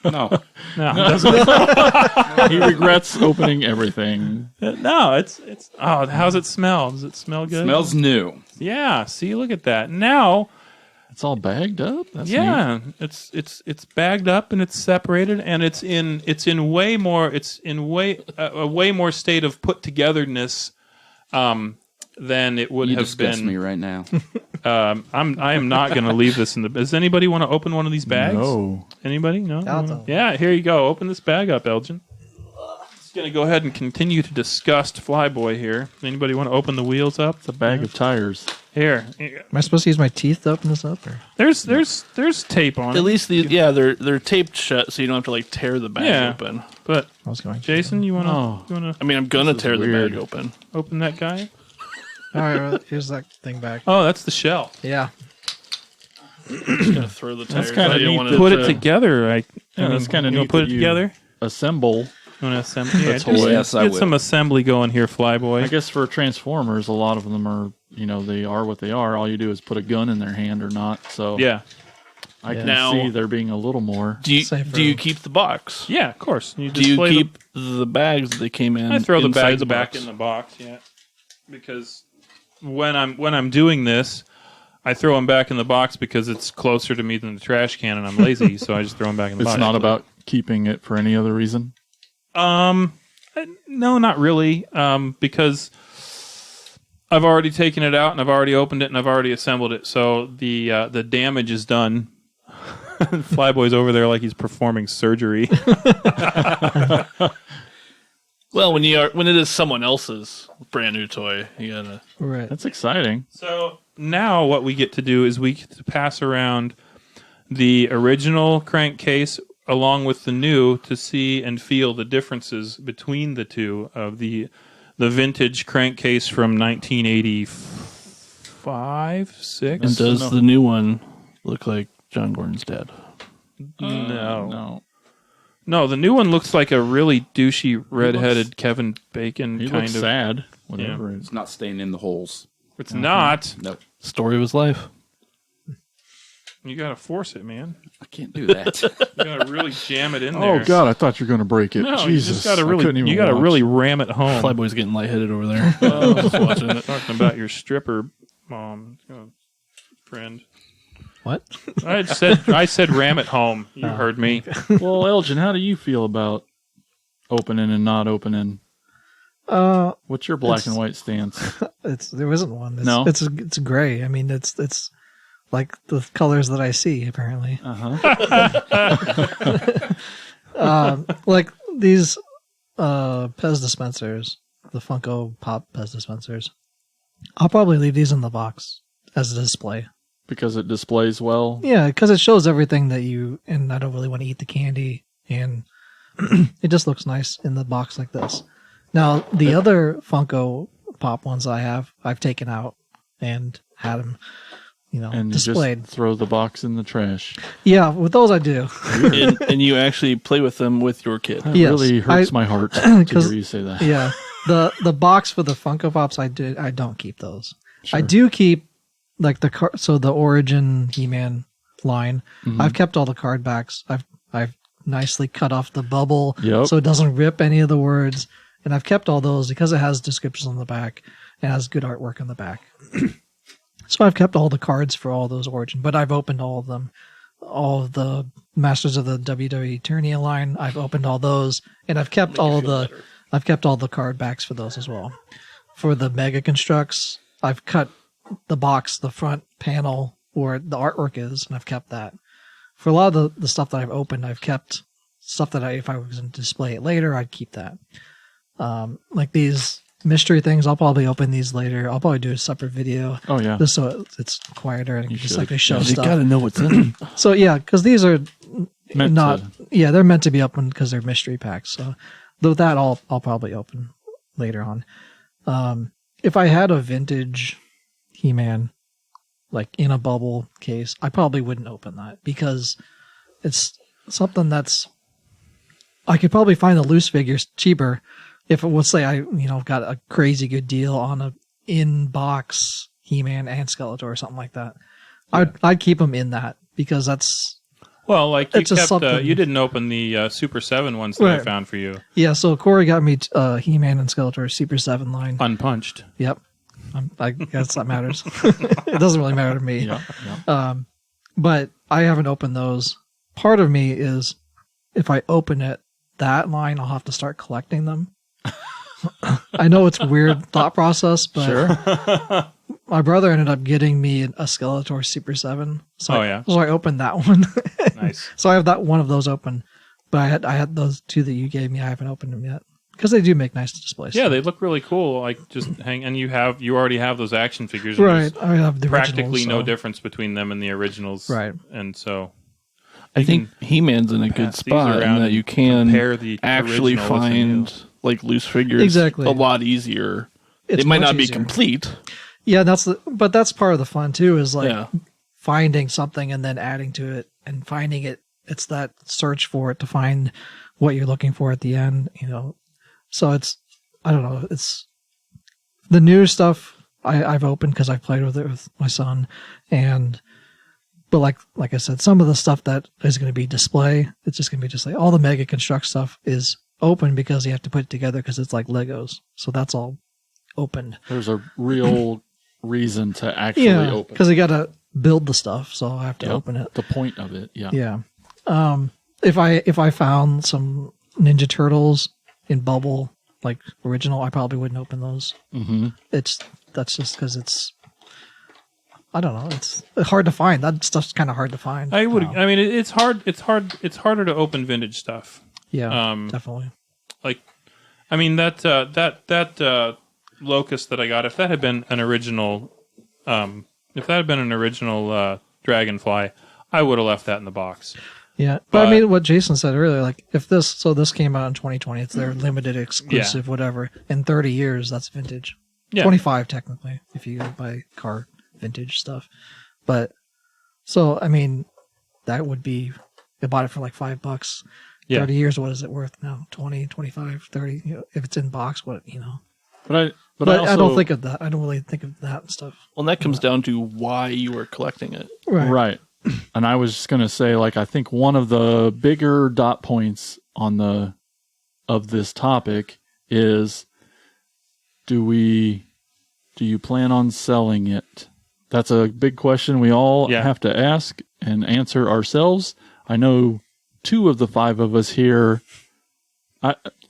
No. no, it doesn't. He regrets opening everything. No, it's. Oh, how's it smell? Does it smell good? Smells new. Yeah. See, look at that. Now, It's all bagged up? That's neat. yeah, it's bagged up and it's separated and it's in a way more state of put togetherness than it would You have disgust been. me right now. I am not going to leave this in the. Does anybody want to open one of these bags? No. Anybody? No. I'll- Yeah. Here you go. Open this bag up, Elgin. Just going to go ahead and continue to disgust Flyboy here. Anybody want to open the wheels up? It's a bag of tires. Here. Am I supposed to use my teeth to open this up? Or? There's tape on it. At least they're taped shut, so you don't have to like tear the bag open. But I was going. Jason, you want to I mean, I'm gonna tear the weird. bag open. open that guy? All right, well, here's that thing back. Oh, that's the shell. Yeah. Just gonna throw the tires. kinda out. You neat want that- Put it together. Yeah, that's kind of You neat. want to put it that you together? Assemble. You want to assemble? Yeah, toy. Yes, I get will. some assembly going here, I Flyboy. guess for Transformers, a lot of them are, they are what they are. All you do is put a gun in their hand or not. So Yeah. I can Now- see there being a little more. Do you Safer. keep the box? Yeah, of course. You Do you display keep the bags that they came in? I throw the inside bags back box? in the box, yeah. Because when I'm doing this, I throw them back in the box because it's closer to me than the trash can, and I'm lazy, so I just throw them back in the box. It's not about keeping it for any other reason. No, not really. Because I've already taken it out and I've already opened it and I've already assembled it, so the damage is done. Flyboy's over there like he's performing surgery. Well, when it is someone else's brand new toy, you gotta. Right. That's exciting. So now what we get to do is we get to pass around the original crankcase along with the new to see and feel the differences between the two of the vintage crankcase from 1985, 6. And does the new one look like John Gordon's dad? No. No, the new one looks like a really douchey, redheaded Kevin Bacon He kind looks of. sad. Whatever. It's not staying in the holes. It's not. Nope. Story of his life. You gotta force it, man. I can't do that. You gotta really jam it in there. Oh God, I thought you were going to break it. No, Jesus, you just gotta I couldn't really, even you gotta watch. really ram it home. Flyboy's getting lightheaded over there. Just watching it. Talking about your stripper friend. What? I said ram it home. You heard me. Well, Elgin, how do you feel about opening and not opening? What's your black and white stance? There isn't one. No? It's gray. I mean, it's like the colors that I see apparently. Like these Pez dispensers, the Funko Pop Pez dispensers. I'll probably leave these in the box as a display. Because it displays well. Yeah, because it shows everything that and I don't really want to eat the candy, and it just looks nice in the box like this. Now, the other Funko Pop ones I've taken out and had them, And displayed. you just throw the box in the trash. Yeah, with those I do. and you actually play with them with your kid. That Yes, really hurts my heart to hear you say that. Yeah, the box for the Funko Pops I don't keep those. Sure. I do keep like the Origin He-Man line. Mm-hmm. I've kept all the card backs. I've nicely cut off the bubble Yep. so it doesn't rip any of the words. And I've kept all those because it has descriptions on the back and has good artwork on the back. So I've kept all the cards for all those Origin, but I've opened all of them. All of the Masters of the WWE Eternia line, I've opened all those, and I've kept all the card backs for those as well. For the Mega Constructs, I've cut the box, the front panel where the artwork is, and I've kept that. For a lot of the stuff that I've opened, I've kept stuff that if I was going to display it later, I'd keep that. Like these mystery things, I'll probably open these later. I'll probably do a separate video. Oh, yeah. Just so it's quieter and I can just like show You stuff. gotta know what's in them. So yeah, because these are Meant yeah, they're meant to be open because they're mystery packs. So though that I'll probably open later on. If I had a vintage He-Man like in a bubble case, I probably wouldn't open that because it's something that's I could probably find the loose figures cheaper if it would say I got a crazy good deal on a in box He-Man and Skeletor or something like that. Yeah. I'd keep them in that because that's Well, like you it's just kept, something. you didn't open the Super 7 ones that I Right. found for you. Yeah, so Corey got me He-Man and Skeletor Super 7 line. Unpunched. Yep. I guess that matters. It doesn't really matter to me. Yeah. But I haven't opened those. Part of me is if I open that line, I'll have to start collecting them. I know it's a weird thought process, but Sure. my brother ended up getting me a Skeletor Super 7. So so I opened that one. Nice. So I have that one of those open. But I had those two that you gave me. I haven't opened them yet. Because they do make nice displays. Yeah, they look really cool. Like just and you already have those action figures. and Right. there's I have the practically originals, no so- difference between them and the originals. Right. And so I think He-Man's in a good pass these spot in around that and you can compare the actually original with the new. find like loose figures Exactly. a lot easier. It's It might much not be easier. complete. Yeah, but that's part of the fun too, is like Yeah. finding something and then adding to it and finding it. It's that search for it to find what you're looking for at the end, So I don't know. It's the new stuff I've opened because I've played with it with my son, but like I said, some of the stuff that is going to be display, it's just going to be display. All the Mega Construct stuff is open because you have to put it together because it's like Legos, so that's all opened. There's a real reason to actually open. because you got to build the stuff, so I have to Yep. open it. The point of it, yeah. Yeah. If I found some Ninja Turtles in bubble like original, I probably wouldn't open those. Mm-hmm. That's just because I don't know. It's hard to find. That stuff's kind of hard to find. I mean, it's hard. It's harder to open vintage stuff. Yeah, definitely. Like, I mean that Locust that I got. If that had been an original, Dragonfly, I would have left that in the box. Yeah, but I mean, what Jason said earlier, like if this came out in 2020, it's their limited exclusive, whatever. In 30 years, that's vintage. Yeah. 25 technically, if you buy car vintage stuff. But so I mean, that would be I bought it for like $5. Yeah. 30 years, what is it worth now? 20, 25, 30. You know, if it's in box, what you know. But I don't think of that. I don't really think of that and stuff. Well, and that comes down to why you are collecting it. Right. And I was just going to say, like, I think one of the bigger dot points of this topic is, do you plan on selling it? That's a big question we all have to ask and answer ourselves. I know 2 of the 5 of us here,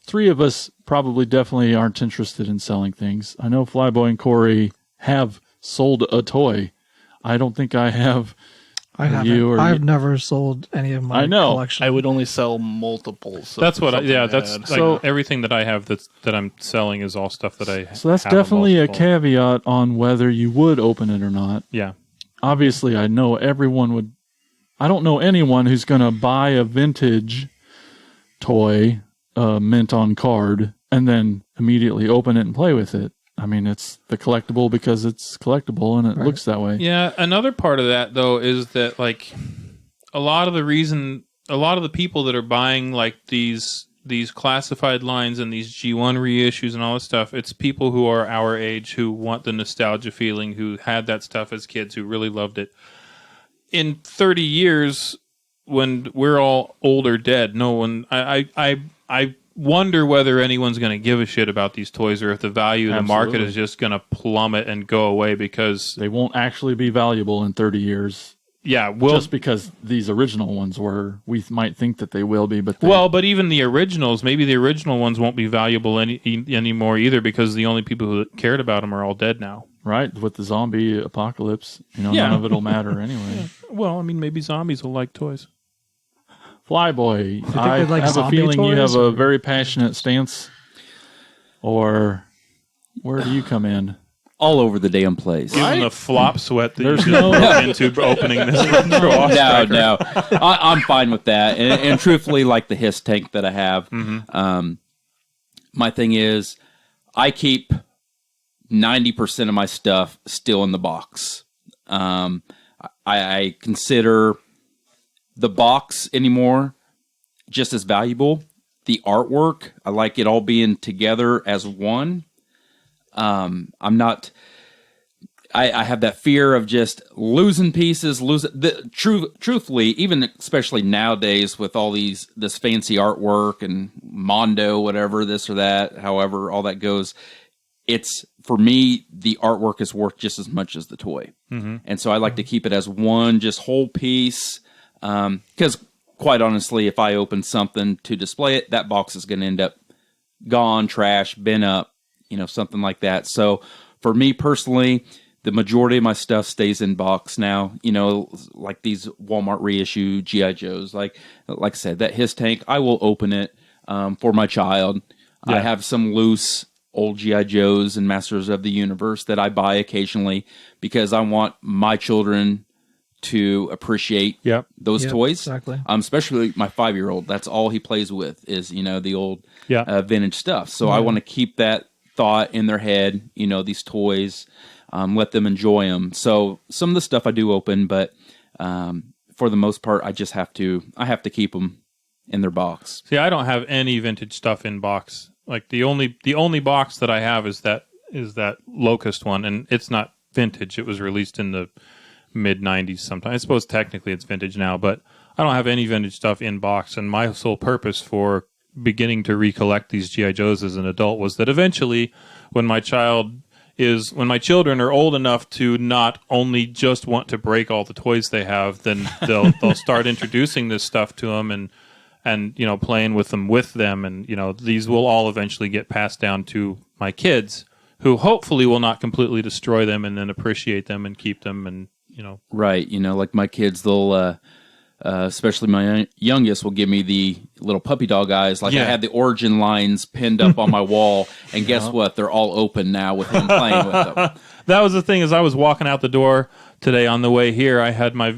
3 of us probably definitely aren't interested in selling things. I know Flyboy and Corey have sold a toy. I don't think I have. I haven't. I've never sold any of my collection. I would only sell multiples. So that's what. Everything that I have that I'm selling is all stuff that I. So that's definitely a caveat on whether you would open it or not. Yeah. Obviously, I know everyone would. I don't know anyone who's going to buy a vintage toy, mint on card, and then immediately open it and play with it. I mean, it's the collectible because it's collectible and it looks that way. Yeah, another part of that, though, is that, like, a lot of the people that are buying, like, these classified lines and these G1 reissues and all this stuff, it's people who are our age who want the nostalgia feeling, who had that stuff as kids, who really loved it. In 30 years, when we're all old or dead, no one... I wonder whether anyone's going to give a shit about these toys or if the value of the market is just going to plummet and go away because... They won't actually be valuable in 30 years. Yeah, just because these original ones were, we might think that they will be, but... but even the originals, maybe the original ones won't be valuable anymore either because the only people who cared about them are all dead now. Right, with the zombie apocalypse, none of it'll matter anyway. Yeah. Well, I mean, maybe zombies will like toys. Flyboy, I have a feeling you have a very passionate stance. Or where do you come in? All over the damn place. Given the flop sweat that you just broke into opening this retro Ostriker. No. I'm fine with that. And truthfully, like the Hiss tank that I have, my thing is I keep 90% of my stuff still in the box. I consider the box anymore just as valuable. The artwork, I like it all being together as one. I'm not... I have that fear of just losing pieces, truthfully, even especially nowadays with all this fancy artwork and Mondo, whatever, this or that, however, all that goes, it's, for me, the artwork is worth just as much as the toy. Mm-hmm. And so I like to keep it as one, just whole piece, because quite honestly, if I open something to display it, that box is going to end up gone, trash, bin up, something like that. So for me personally, the majority of my stuff stays in box now, like these Walmart reissue G.I. Joes. Like I said, that Hiss tank, I will open it for my child. Yeah. I have some loose old G.I. Joes and Masters of the Universe that I buy occasionally because I want my children to appreciate those toys. Exactly. Especially my 5-year-old. That's all he plays with is, the old vintage stuff. So I want to keep that thought in their head, these toys, let them enjoy them. So some of the stuff I do open, but for the most part, I have to keep them in their box. See, I don't have any vintage stuff in box. Like the only box that I have is that Locust one, and it's not vintage. It was released in the mid 90s sometime. I suppose technically it's vintage now, but I don't have any vintage stuff in box. And my sole purpose for beginning to recollect these G.I. Joes as an adult was that eventually, when my children are old enough to not only just want to break all the toys they have, then they'll start introducing this stuff to them and playing with them, and these will all eventually get passed down to my kids, who hopefully will not completely destroy them and then appreciate them and keep them and Right. Like my kids, they'll, especially my youngest, will give me the little puppy dog eyes. Like I had the origin lines pinned up on my wall, and guess what? They're all open now with him playing with them. That was the thing. As I was walking out the door today on the way here, I had my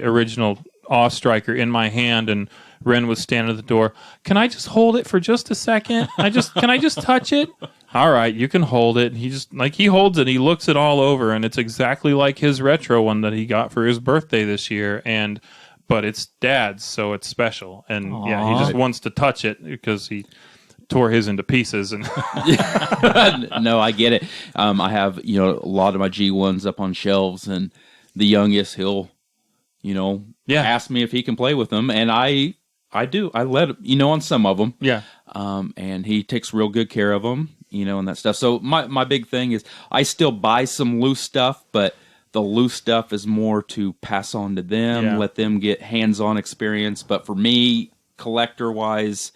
original Awe Striker in my hand, and Ren was standing at the door. Can I just hold it for just a second? Can I just touch it? All right, you can hold it. He just he holds it. He looks it all over, and it's exactly like his retro one that he got for his birthday this year. But it's Dad's, so it's special. And he just wants to touch it because he tore his into pieces. And no, I get it. I have a lot of my G1s up on shelves, and the youngest, he'll ask me if he can play with them, and I do. I let him, on some of them. Yeah. And he takes real good care of them, and that stuff. So my big thing is I still buy some loose stuff, but the loose stuff is more to pass on to them, let them get hands-on experience. But for me, collector-wise,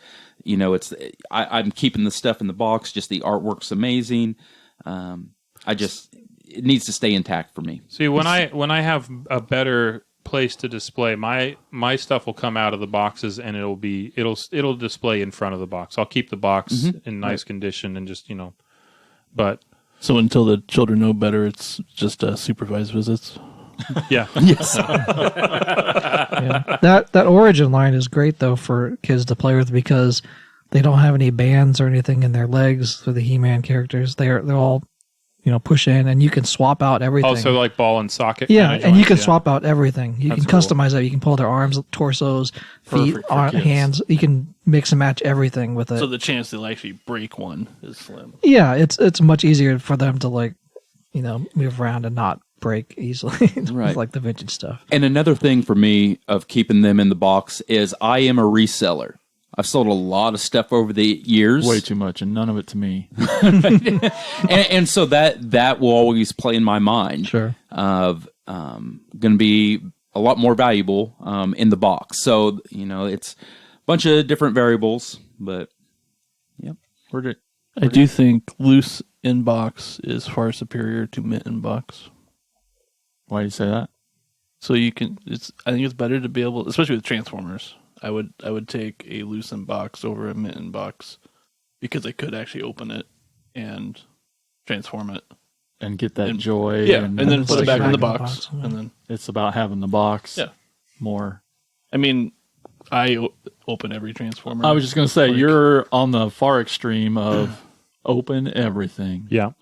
I'm keeping the stuff in the box. Just the artwork's amazing. It needs to stay intact for me. See, when I have a better place to display, my stuff will come out of the boxes, and it'll display in front of the box. I'll keep the box in nice condition, and just but so until the children know better, it's just supervised visits. Yeah. Yes. That Origin line is great though for kids to play with because they don't have any bands or anything in their legs for the He-Man characters. They're all push in, and you can swap out everything. Also, like ball and socket. Yeah, kind of and you joints, can swap out everything. You can customize it. You can pull their arms, torsos, feet, hands. You can mix and match everything with it. So the chance they'll actually break one is slim. Yeah, it's much easier for them to move around and not break easily. Right. Like the vintage stuff. And another thing for me of keeping them in the box is I am a reseller. I've sold a lot of stuff over the years. Way too much, and none of it to me. and so that will always play in my mind. Sure. Of going to be a lot more valuable in the box. So it's a bunch of different variables, but yep. I do think loose in box is far superior to mint in box. Why do you say that? So I think it's better to be able, especially with Transformers. I would take a loose in box over a mint in box because I could actually open it and transform it and get that joy. Yeah, and then put it back in the box. And then it's about having the box. Yeah. More. I mean, I open every Transformer. I was just going to say, you're on the far extreme of open everything. Yeah.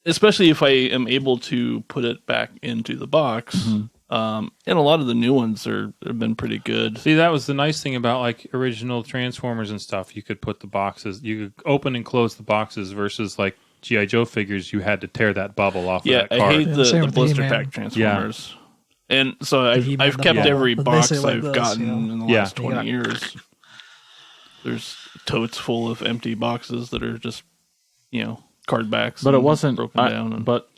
Especially if I am able to put it back into the box. Mm-hmm. And a lot of the new ones have been pretty good. See, that was the nice thing about like original Transformers and stuff. You could put the boxes, you could open and close the boxes versus like G.I. Joe figures. You had to tear that bubble off of that card. I hate the blister pack Transformers. Yeah. And so I've kept every box I've gotten in the last 20 years. There's totes full of empty boxes that are just, card backs. But it wasn't broken down. But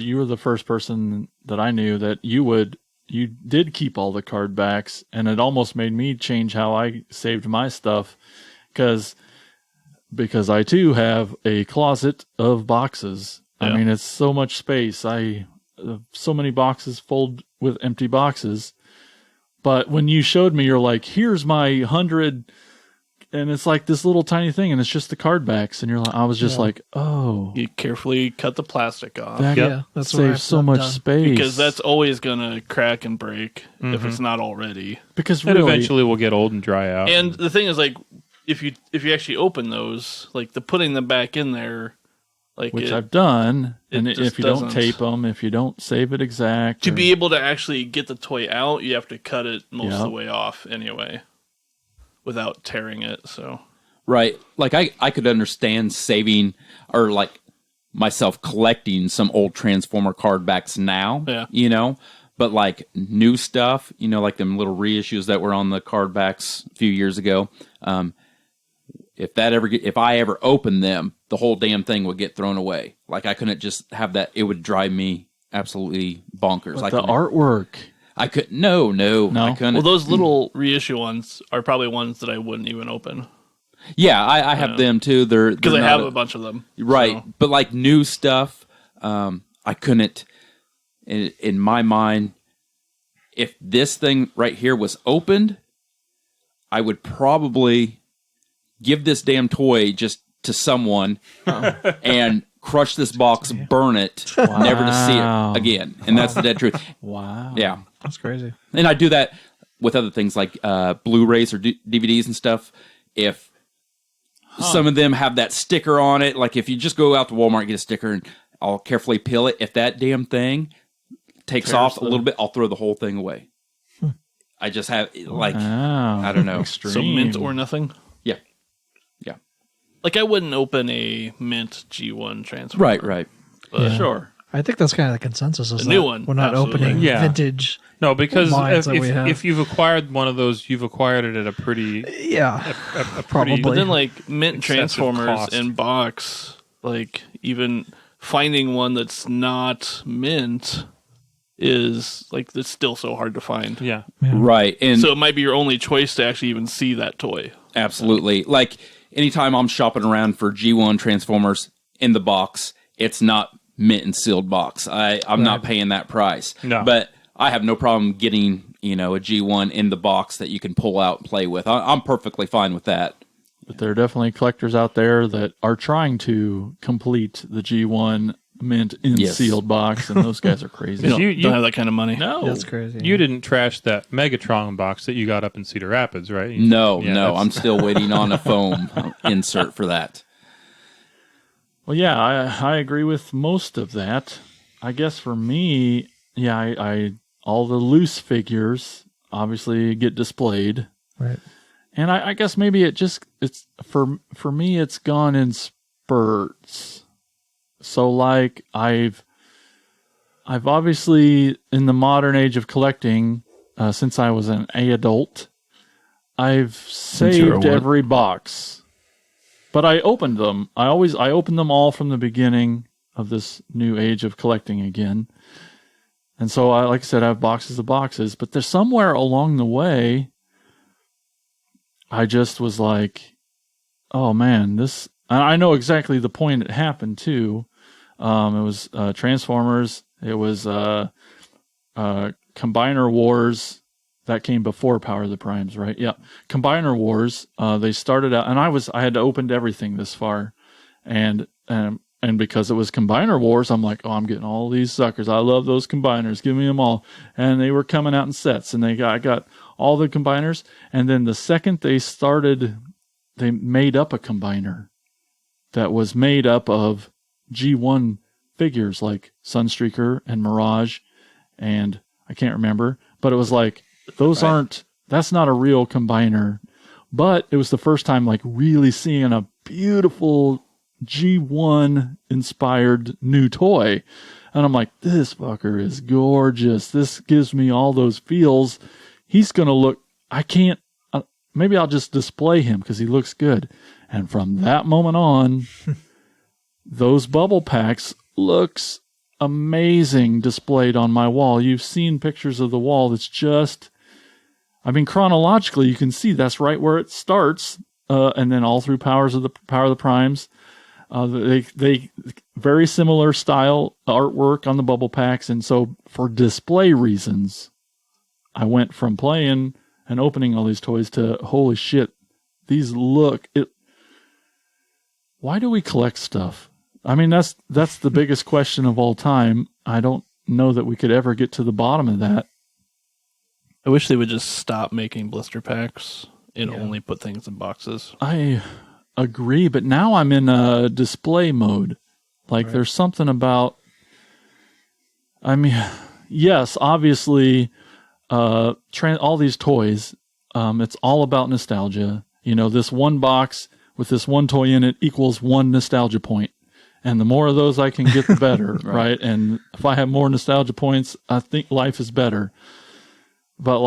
you were the first person that I knew that you did keep all the card backs, and it almost made me change how I saved my stuff because I too have a closet of boxes. Yeah. I mean, it's so much space. So many boxes filled with empty boxes. But when you showed me, you're like, here's my 100. And it's like this little tiny thing, and it's just the card backs. And I was just like, oh. You carefully cut the plastic off. That saves so much space. Because that's always going to crack and break if it's not already. Because it eventually will get old and dry out. And the thing is, like, if you actually open those, like, the putting them back in there, like which I've done, and if you don't tape them, if you don't save it exact. To be able to actually get the toy out, you have to cut it most of the way off anyway. Without tearing it, so right. Like I could understand saving or like myself collecting some old Transformer card backs now, but like new stuff, like them little reissues that were on the card backs a few years ago. If I ever opened them, the whole damn thing would get thrown away. Like I couldn't just have that. It would drive me absolutely bonkers. Like the artwork. I could no, I couldn't. Well, those little reissue ones are probably ones that I wouldn't even open. Yeah, I have them too. Because I have a bunch of them, right? So. But like new stuff, I couldn't. in my mind, if this thing right here was opened, I would probably give this damn toy just to someone and crush this box, burn it, never to see it again. And that's the dead truth. Wow. Yeah. That's crazy. And I do that with other things like Blu-rays or DVDs and stuff. If some of them have that sticker on it, like if you just go out to Walmart and get a sticker and I'll carefully peel it, if that damn thing takes off a little bit, I'll throw the whole thing away. I just have, like, I don't know. Extreme. So mint or nothing? Yeah. Like, I wouldn't open a mint G1 Transformer. Right. But Sure. I think that's kind of the consensus. Is The new that one, We're not absolutely. opening Yeah. vintage. No, because lines that we have. if you've acquired one of those, you've acquired it at a pretty Yeah. a Probably. But then, like, mint excessive Transformers cost. in box, like, even finding one that's not mint is, like, it's still so hard to find. yeah. Right. And So it might be your only choice to actually even see that toy. absolutely. Like, anytime I'm shopping around for G1 Transformers in the box, it's not mint and sealed box. I'm not paying that price. No. But I have no problem getting, a G1 in the box that you can pull out and play with. I'm perfectly fine with that. But there are definitely collectors out there that are trying to complete the G1 mint in sealed box, and those guys are crazy. You don't have that kind of money. No. That's crazy. You didn't trash that Megatron box that you got up in Cedar Rapids, right? No, Yeah, no. that's- I'm still waiting on a foam insert for that. Well, yeah, I agree with most of that. I guess for me, yeah, I all the loose figures obviously get displayed, Right. and I guess maybe it's for me it's gone in spurts. So like I've obviously in the modern age of collecting, since I was an adult, I've saved every box. But I opened them. I opened them all from the beginning of this new age of collecting again. And so, like I said, I have boxes of boxes. But there's somewhere along the way, I just was like, oh man, this... And I know exactly the point it happened, too. It was Transformers. It was Combiner Wars. That came before Power of the Primes, right? Yeah. Combiner Wars, they started out, and I had opened everything this far. And because it was Combiner Wars, I'm like, oh, I'm getting all these suckers. I love those combiners. Give me them all. And they were coming out in sets, and I got all the combiners. And then the second they made up a combiner that was made up of G1 figures like Sunstreaker and Mirage, and I can't remember, but it was like, that's not a real combiner. But it was the first time like really seeing a beautiful G1 inspired new toy. And I'm like, this fucker is gorgeous. This gives me all those feels. He's going to look, maybe I'll just display him because he looks good. And from that moment on, those bubble packs looks amazing displayed on my wall. You've seen pictures of the wall. That's just, chronologically, you can see that's right where it starts. And then all through Power of the Primes. They very similar style artwork on the bubble packs. And so for display reasons, I went from playing and opening all these toys to, holy shit, these look it. Why do we collect stuff? That's the biggest question of all time. I don't know that we could ever get to the bottom of that. I wish they would just stop making blister packs and only put things in boxes. I agree, but now I'm in a display mode. Like there's something about, yes, obviously, all these toys, it's all about nostalgia. This one box with this one toy in it equals one nostalgia point. And the more of those I can get, the better, right? And if I have more nostalgia points, I think life is better. But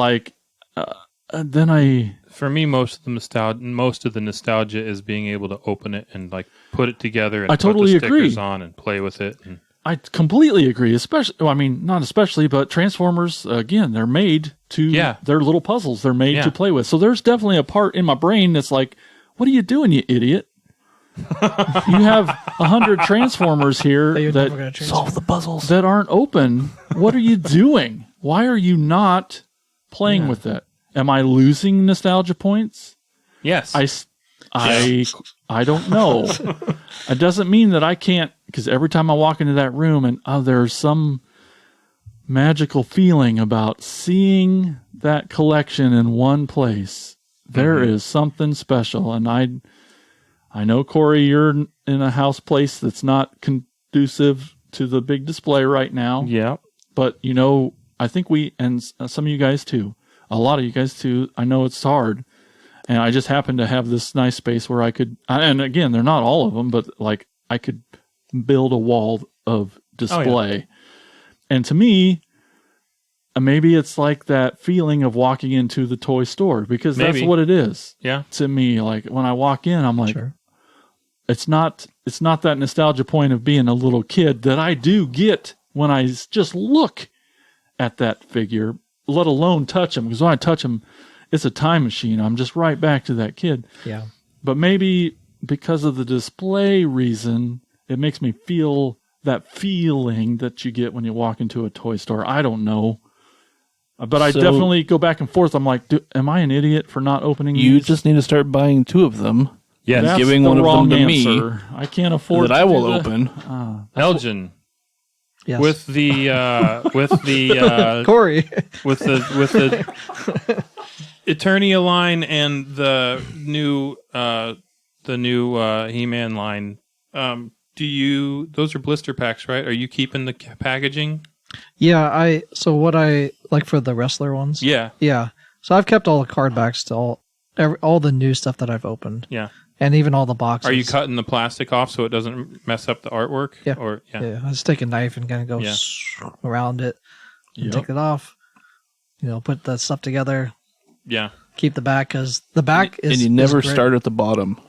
for me, most of the nostalgia is being able to open it and like put it together and I totally put the stickers agree. on and play with it. And I completely agree. Not especially, but Transformers, again, they're made to, they're little puzzles. They're made to play with. So there's definitely a part in my brain that's like, what are you doing, you idiot? You have 100 Transformers here You're never that gonna change Solve the puzzles. that aren't open. What are you doing? Why are you not playing with that? Am I losing nostalgia points? Yes. I don't know. It doesn't mean that I can't, because every time I walk into that room and there's some magical feeling about seeing that collection in one place. There is something special, and I know, Corey, you're in a house place that's not conducive to the big display right now. Yeah. But, I think and some of you guys too, a lot of you guys too, I know it's hard. And I just happen to have this nice space where I could, and again, they're not all of them, but like I could build a wall of display. Oh, yeah. And to me, maybe it's like that feeling of walking into the toy store, because that's what it is. Yeah. To me, like when I walk in, I'm like, it's not that nostalgia point of being a little kid that I do get when I just look at that figure, let alone touch him. Because when I touch him, it's a time machine. I'm just right back to that kid. Yeah. But maybe because of the display reason, it makes me feel that feeling that you get when you walk into a toy store. I don't know. But I definitely go back and forth. I'm like, am I an idiot for not opening these? You just need to start buying 2 of them. Yes. And giving one of them to me. I can't afford that I will open. Elgin. Yes. With the Corey. with the Eternia line and the new He-Man line. Those are blister packs, right? Are you keeping the packaging? Yeah, so what I like for the wrestler ones. Yeah. Yeah. So I've kept all the card backs to all the new stuff that I've opened. Yeah. And even all the boxes. Are you cutting the plastic off so it doesn't mess up the artwork? Yeah. Yeah. I just take a knife and kind of go around it and take it off. Put the stuff together. Yeah. Keep the back, because the back is. And you never start at the bottom.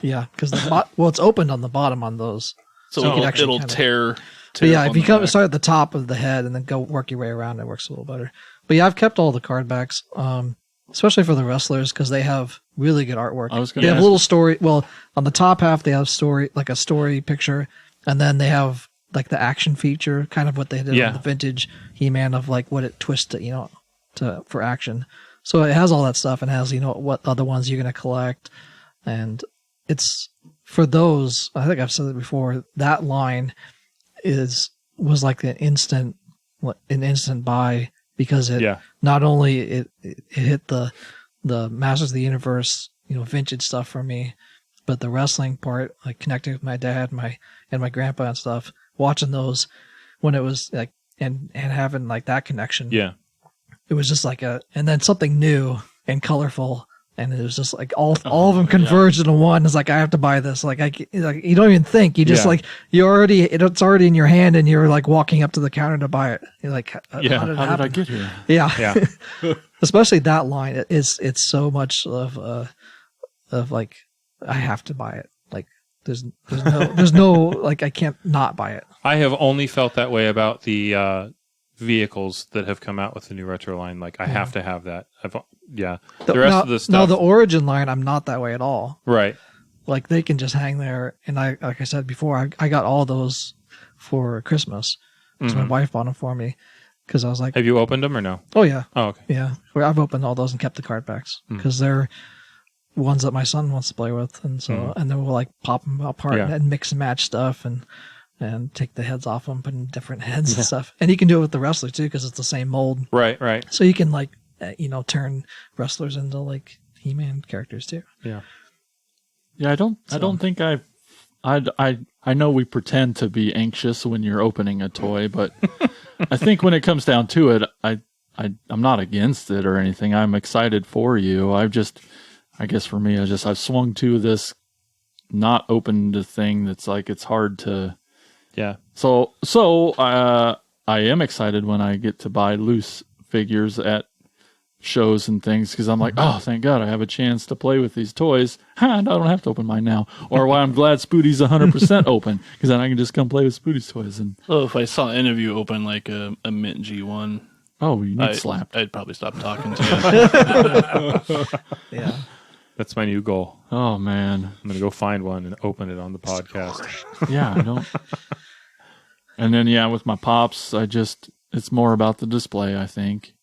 Yeah, because it's opened on the bottom on those. So it'll tear. But yeah, if you start at the top of the head and then go work your way around, it works a little better. But yeah, I've kept all the card backs, especially for the wrestlers, because they have really good artwork. They have a little story. Well, on the top half, they have a story picture, and then they have like the action feature, kind of what they did on the vintage He-Man of like what it twisted, for action. So it has all that stuff and has, what other ones you're going to collect. And it's for those, I think I've said it before, that line was like an instant buy, because it not only it hit the Masters of the Universe, vintage stuff for me, but the wrestling part, like connecting with my dad, and my grandpa and stuff, watching those when it was like and having like that connection. Yeah. It was just like and then something new and colorful, and it was just like all of them converged into one. It's like, I have to buy this. Like you don't even think. You just it's already in your hand, and you're like walking up to the counter to buy it. You're like, how did I get here? Yeah. Especially that line. It's so much of like, I have to buy it. Like there's no like, I can't not buy it. I have only felt that way about the vehicles that have come out with the new retro line. Like, I have to have that. The rest of the stuff. No, the origin line, I'm not that way at all. Right. Like, they can just hang there. And like I said before, I got all those for Christmas. So my wife bought them for me, because I was like, have you opened them or no? Oh yeah. Oh, okay. Yeah. I've opened all those and kept the card backs, because they're ones that my son wants to play with. And so, and then we'll like pop them apart and mix and match stuff and take the heads off them, put in different heads and stuff. And you can do it with the wrestler too, because it's the same mold. Right. So you can like, turn wrestlers into like He-Man characters too. Yeah. Yeah, I don't think I know we pretend to be anxious when you're opening a toy, but I think when it comes down to it, I'm not against it or anything. I'm excited for you. I guess for me, I've swung to this not opened a thing that's like, it's hard to. Yeah. So I am excited when I get to buy loose figures at shows and things, because I'm like, oh, thank God I have a chance to play with these toys. I don't have to open mine now. Or why I'm glad Spoody's 100% open, because then I can just come play with Spoody's toys. And if I saw any of you open like a Mint G1, you need slapped. I'd probably stop talking to you. Yeah. That's my new goal. Oh man, I'm gonna go find one and open it on the podcast. yeah, I don't. And then with my pops, it's more about the display. I think.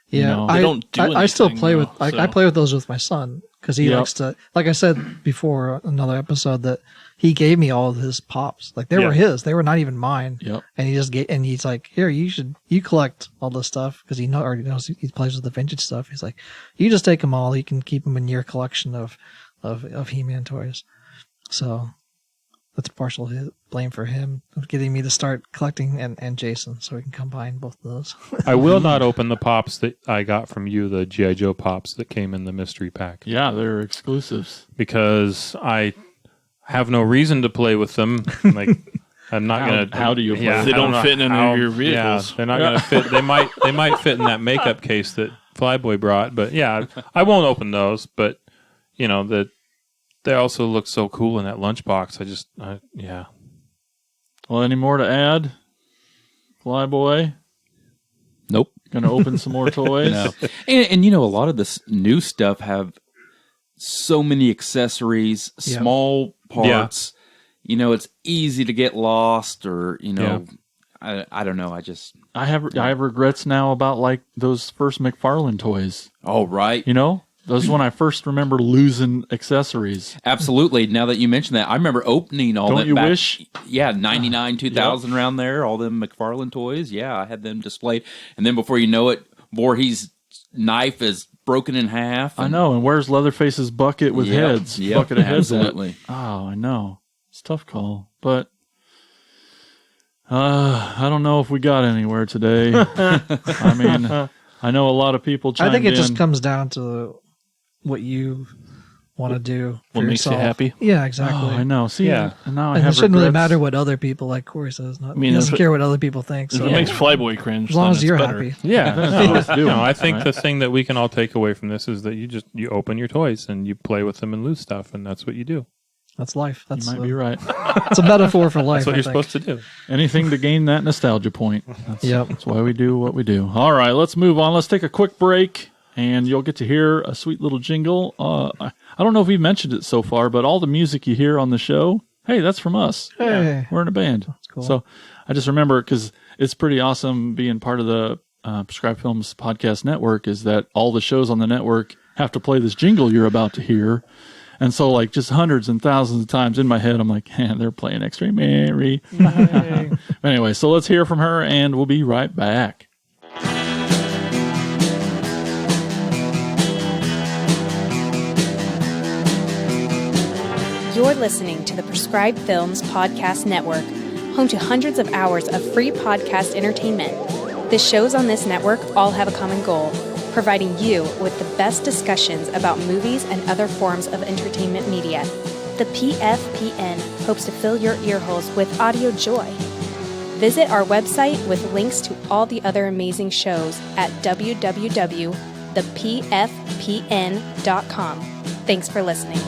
Yeah, They don't do I still anything, play though, with I so. play with those with my son because he likes to. Like I said before, another episode that he gave me all of his pops. Like they were his, they were not even mine. Yep. And he just and he's like, here, you collect all this stuff because he already knows he plays with the vintage stuff. He's like, you just take them all. You can keep them in your collection of He-Man toys. So that's partial blame for him of getting me to start collecting and Jason, so we can combine both of those. I will not open the pops that I got from you, the G.I. Joe pops that came in the mystery pack. Yeah, they're exclusives. Because I have no reason to play with them. Like, I'm not going to... How do you play? Yeah, They I don't know fit in any how- of your vehicles. Yeah, they're not going to fit. They might fit in that makeup case that Flyboy brought. But yeah, I won't open those. But, they also look so cool in that lunchbox. Yeah. Well, any more to add? Flyboy? Nope. Gonna open some more toys? No. And a lot of this new stuff have so many accessories, small parts. It's easy to get lost or, I don't know. I have regrets now about like those first McFarlane toys. Oh, right. Those when I first remember losing accessories. Absolutely. Now that you mention that, I remember opening all Don't that you back, wish? Yeah, 99, 2000 around there, all them McFarlane toys. Yeah, I had them displayed. And then before you know it, Voorhees' knife is broken in half. I know. And where's Leatherface's bucket with heads? Yep, Bucket of heads. absolutely. Oh, I know. It's a tough call. But I don't know if we got anywhere today. I mean, I know a lot of people chimed I think it in. just comes down to what you want to do for What makes you yourself. happy? Yeah, exactly. Oh, I know. See, Yeah. and now I And have it shouldn't really regrets. matter what other people, like Corey says. He mean, doesn't if it- care what other people think. If So it makes Flyboy cringe, as long then as it's you're better. happy. Yeah. That's what it's doing. I think Right. the thing that we can all take away from this is that you open your toys and you play with them and lose stuff, and that's what you do. That's life. You That's might be right. It's a metaphor for life. That's what I you're think. supposed to do. Anything to gain that nostalgia point. Yep. That's why we do what we do. All right, let's move on. Let's take a quick break, and you'll get to hear a sweet little jingle. I don't know if we've mentioned it so far, but all the music you hear on the show, hey, that's from us. Hey. We're in a band. That's cool. So I just remember, because it's pretty awesome being part of the Prescribed Films Podcast Network, is that all the shows on the network have to play this jingle you're about to hear. And so, like, just hundreds and thousands of times in my head, I'm like, man, they're playing X-Ray Mary. Anyway, so let's hear from her, and we'll be right back. You're listening to the Prescribed Films Podcast Network, home to hundreds of hours of free podcast entertainment. The shows on this network all have a common goal: providing you with the best discussions about movies and other forms of entertainment media. The PFPN hopes to fill your earholes with audio joy. Visit our website with links to all the other amazing shows at www.thepfpn.com. Thanks for listening.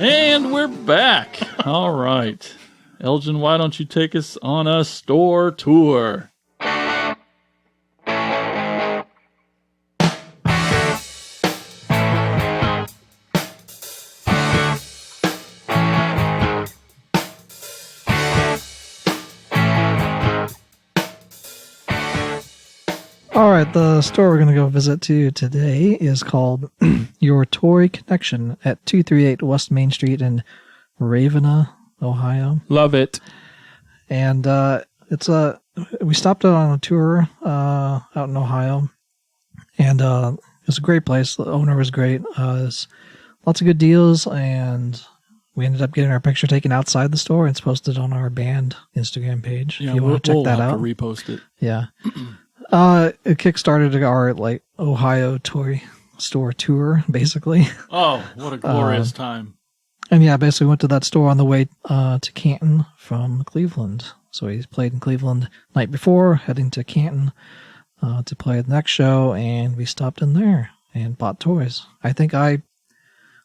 And we're back. All right. Elgin, why don't you take us on a store tour? All right, the store we're going to go visit to today is called Your Toy Connection at 238 West Main Street in Ravenna, Ohio. Love it. And we stopped out on a tour out in Ohio, and it was a great place. The owner was great. There's lots of good deals, and we ended up getting our picture taken outside the store, and it's posted on our band Instagram page. Yeah, if you want to check that have out. to repost it. Yeah. It kickstarted our Ohio toy store tour, basically. Oh, what a glorious time. And yeah, basically went to that store on the way to Canton from Cleveland. So he played in Cleveland night before, heading to Canton to play the next show, and we stopped in there and bought toys. I'm trying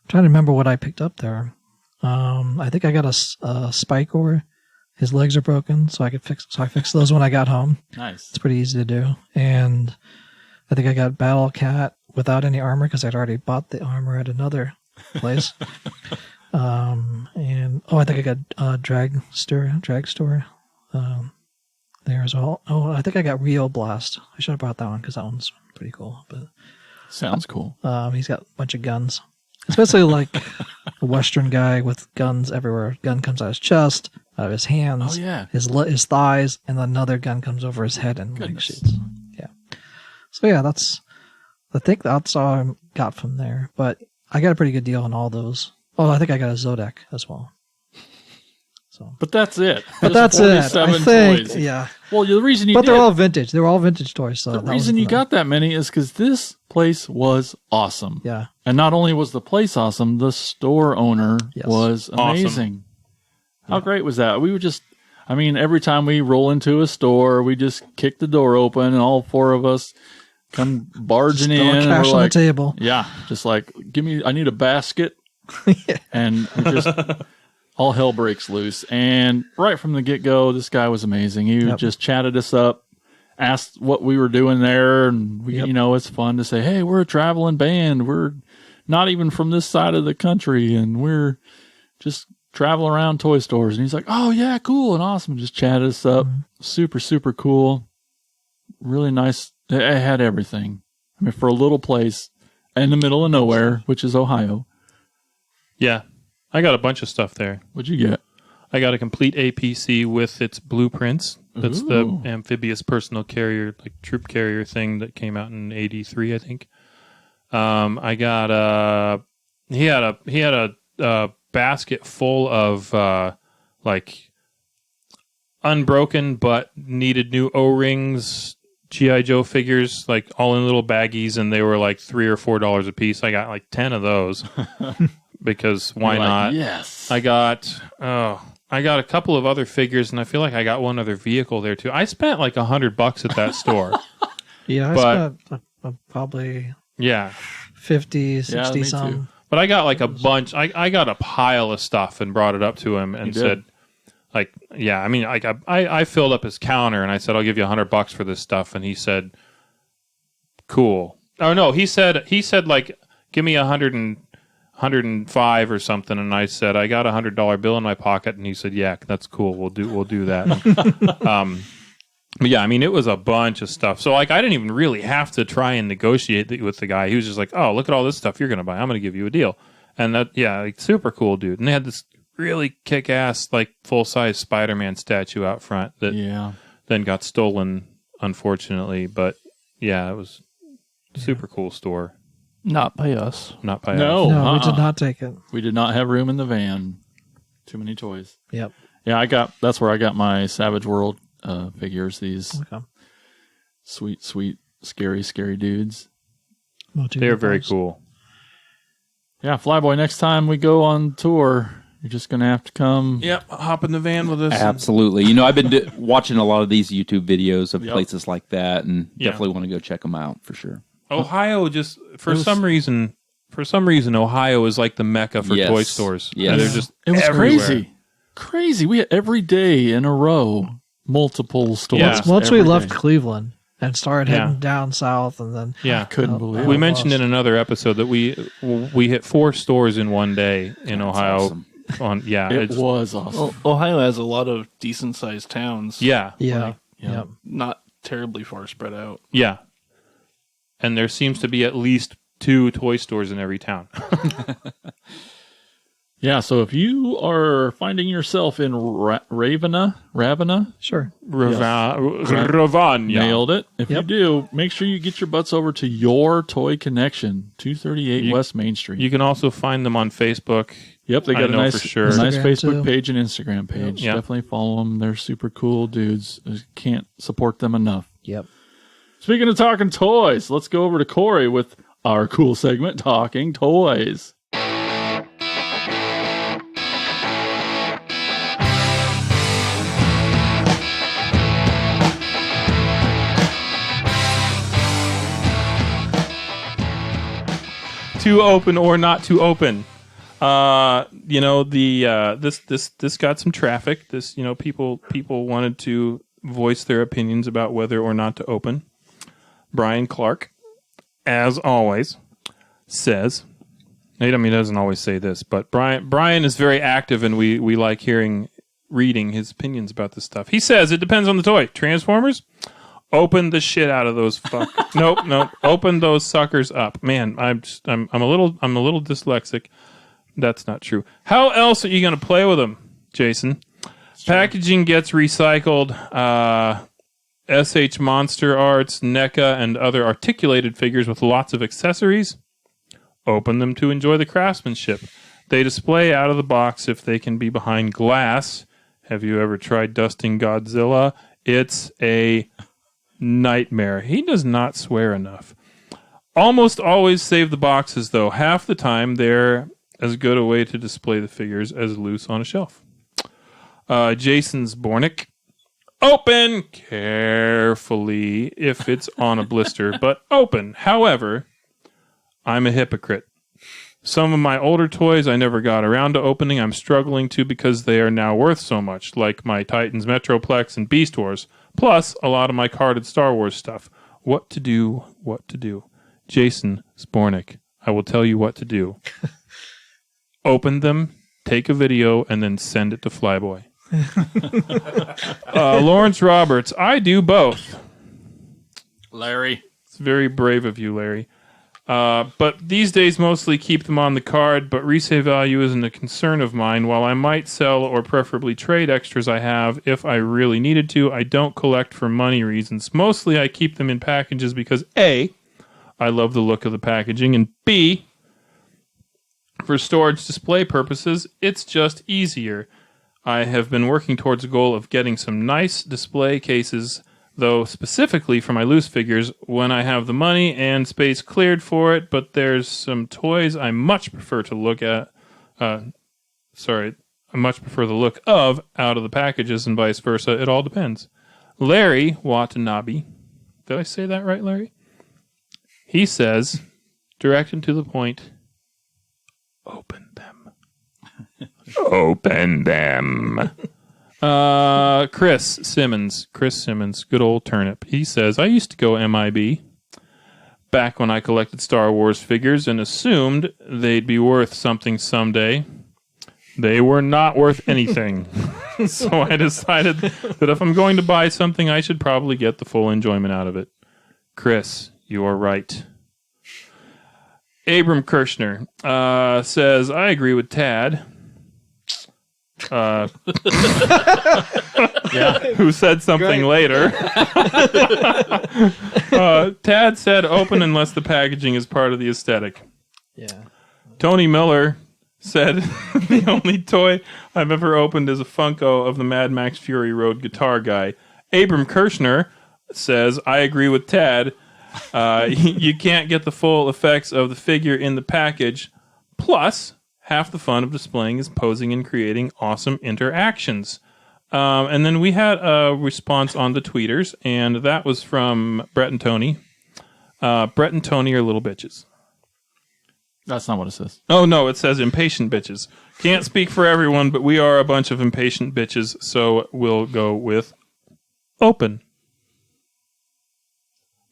to remember what I picked up there. I think I got a Spike-Or. His legs are broken, so I fixed those when I got home. Nice. It's pretty easy to do. And I think I got Battle Cat without any armor because I'd already bought the armor at another place. And I think I got Dragstore there as well. Oh, I think I got Rio Blast. I should have brought that one because that one's pretty cool. But Sounds cool. he's got a bunch of guns, especially like a Western guy with guns everywhere. Gun comes out of his chest, out of his hands, his thighs, and then another gun comes over his head and like shoots. Yeah. So yeah, I think that's all I got from there. But I got a pretty good deal on all those. Oh, I think I got a Zodek as well. So, but that's it. But that's it. I think, toys. yeah. Well, the reason they're all vintage. They're all vintage toys. So the reason you got that many is because this place was awesome. Yeah. And not only was the place awesome, the store owner was amazing. Awesome. How great was that? We would just, every time we roll into a store, we just kick the door open and all four of us come barging in. And cash we're on like, the table. Yeah. Just like, I need a basket. And we just... all hell breaks loose. And right from the get-go, this guy was amazing. He just chatted us up, asked what we were doing there. And, we, it's fun to say, hey, we're a traveling band. We're not even from this side of the country. And we're just traveling around toy stores. And he's like, oh, yeah, cool and awesome. And just chatted us up. Super, super cool. Really nice. It had everything. For a little place in the middle of nowhere, which is Ohio. Yeah. I got a bunch of stuff there. What'd you get? I got a complete APC with its blueprints. That's the amphibious personal carrier, like troop carrier thing that came out in '83, I think. I got he had a basket full of like unbroken but needed new O-rings, G.I. Joe figures, like all in little baggies, and they were like $3 or $4 a piece. I got like 10 of those. Because why not? Yes. I got a couple of other figures, and I feel like I got one other vehicle there too. I spent like $100 at that store. Yeah, I spent probably 50, 60 some. But I got like a bunch. I got a pile of stuff and brought it up to him and said, like, I filled up his counter and I said, I'll give you $100 for this stuff, and he said, cool. Oh no, he said like, give me 105 or something, and I said I got $100 bill in my pocket, and he said, "Yeah, that's cool. We'll do that." But yeah, it was a bunch of stuff. So like, I didn't even really have to try and negotiate with the guy. He was just like, "Oh, look at all this stuff you're gonna buy. I'm gonna give you a deal." And that, like, super cool dude. And they had this really kick-ass, like, full-size Spider-Man statue out front that then got stolen, unfortunately. But yeah, it was a super cool store. Not by us. Not by us. No, we did not take it. We did not have room in the van. Too many toys. Yep. Yeah, that's where I got my Savage World figures. These sweet, scary dudes. They're very cool. Yeah, Flyboy, next time we go on tour, you're just going to have to come. Yep, hop in the van with us. Absolutely. I've been watching a lot of these YouTube videos of places like that, and definitely want to go check them out for sure. Ohio just for some reason Ohio is like the Mecca for toy stores. Yeah, they're just it was everywhere. Crazy. We had every day in a row multiple stores. Yeah. Once we left Cleveland and started heading down south, and then I couldn't believe it. We mentioned in another episode that we hit 4 stores in one day in Ohio. Awesome. It was awesome. Well, Ohio has a lot of decent sized towns. Yeah, not terribly far spread out. Yeah. And there seems to be at least 2 toy stores in every town. Yeah, so if you are finding yourself in Ravenna, sure, Ravanya, nailed it. If you do, make sure you get your butts over to Your Toy Connection, 238 West Main Street. You can also find them on Facebook. Yep, they got a nice Facebook too. Page and Instagram page. Yep. Definitely follow them. They're super cool dudes. Can't support them enough. Yep. Speaking of talking toys, let's go over to Corey with our cool segment, Talking Toys. To open or not to open. This got some traffic. This, people wanted to voice their opinions about whether or not to open. Brian Clark as always, says, he doesn't always say this, but Brian is very active, and we like reading his opinions about this stuff. He says it depends on the toy. Transformers, open the shit out of those nope. Open those suckers up. Man, I'm a little dyslexic. That's not true. How else are you going to play with them, Jason? Packaging gets recycled. SH Monster Arts, NECA, and other articulated figures with lots of accessories. Open them to enjoy the craftsmanship. They display out of the box if they can be behind glass. Have you ever tried dusting Godzilla? It's a nightmare. He does not swear enough. Almost always save the boxes, though. Half the time, they're as good a way to display the figures as loose on a shelf. Jason's Bornick. Open carefully if it's on a blister, but open. However, I'm a hypocrite. Some of my older toys I never got around to opening. I'm struggling to because they are now worth so much, like my Titans Metroplex and Beast Wars, plus a lot of my carded Star Wars stuff. What to do? Jason Spornick, I will tell you what to do. Open them, take a video, and then send it to Flyboy. Lawrence Roberts, I do both. Larry. It's very brave of you, Larry. But these days mostly keep them on the card, but resale value isn't a concern of mine. While I might sell or preferably trade extras I have if I really needed to, I don't collect for money reasons. Mostly I keep them in packages because A, I love the look of the packaging, and B, for storage display purposes, it's just easier. I have been working towards a goal of getting some nice display cases, though specifically for my loose figures when I have the money and space cleared for it, but there's some toys I much prefer to look at. I much prefer the look of out of the packages and vice versa. It all depends. Larry Watanabe. Did I say that right, Larry? He says, direct and to the point, open them. Open them. Chris Simmons, good old turnip. He says, I used to go MIB back when I collected Star Wars figures and assumed they'd be worth something someday. They were not worth anything. So I decided that if I'm going to buy something, I should probably get the full enjoyment out of it. Chris, you are right. Abram Kirshner says, I agree with Tad. Who said something later. Tad said open unless the packaging is part of the aesthetic. Yeah. Tony Miller said the only toy I've ever opened is a Funko of the Mad Max Fury Road guitar guy. Abram Kirshner says, I agree with Tad. You can't get the full effects of the figure in the package. Plus, half the fun of displaying is posing and creating awesome interactions. And then we had a response on the tweeters, and that was from Brett and Tony. Brett and Tony are little bitches. That's not what it says. Oh, no, it says impatient bitches. Can't speak for everyone, but we are a bunch of impatient bitches, so we'll go with open.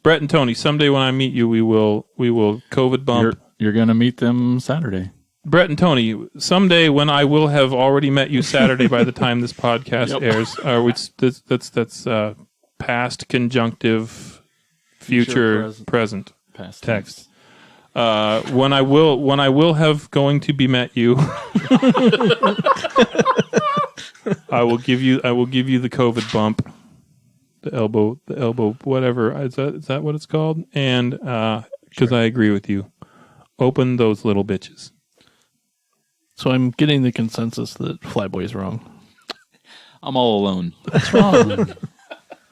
Brett and Tony, someday when I meet you, we will COVID bump. You're going to meet them Saturday. Brett and Tony, someday when I will have already met you Saturday by the time this podcast airs, that's past conjunctive, future present past text. When I will have going to be met you, I will give you the COVID bump, the elbow, whatever. Is that what it's called? And because I agree with you, open those little bitches. So I'm getting the consensus that Flyboy is wrong. I'm all alone. What's wrong?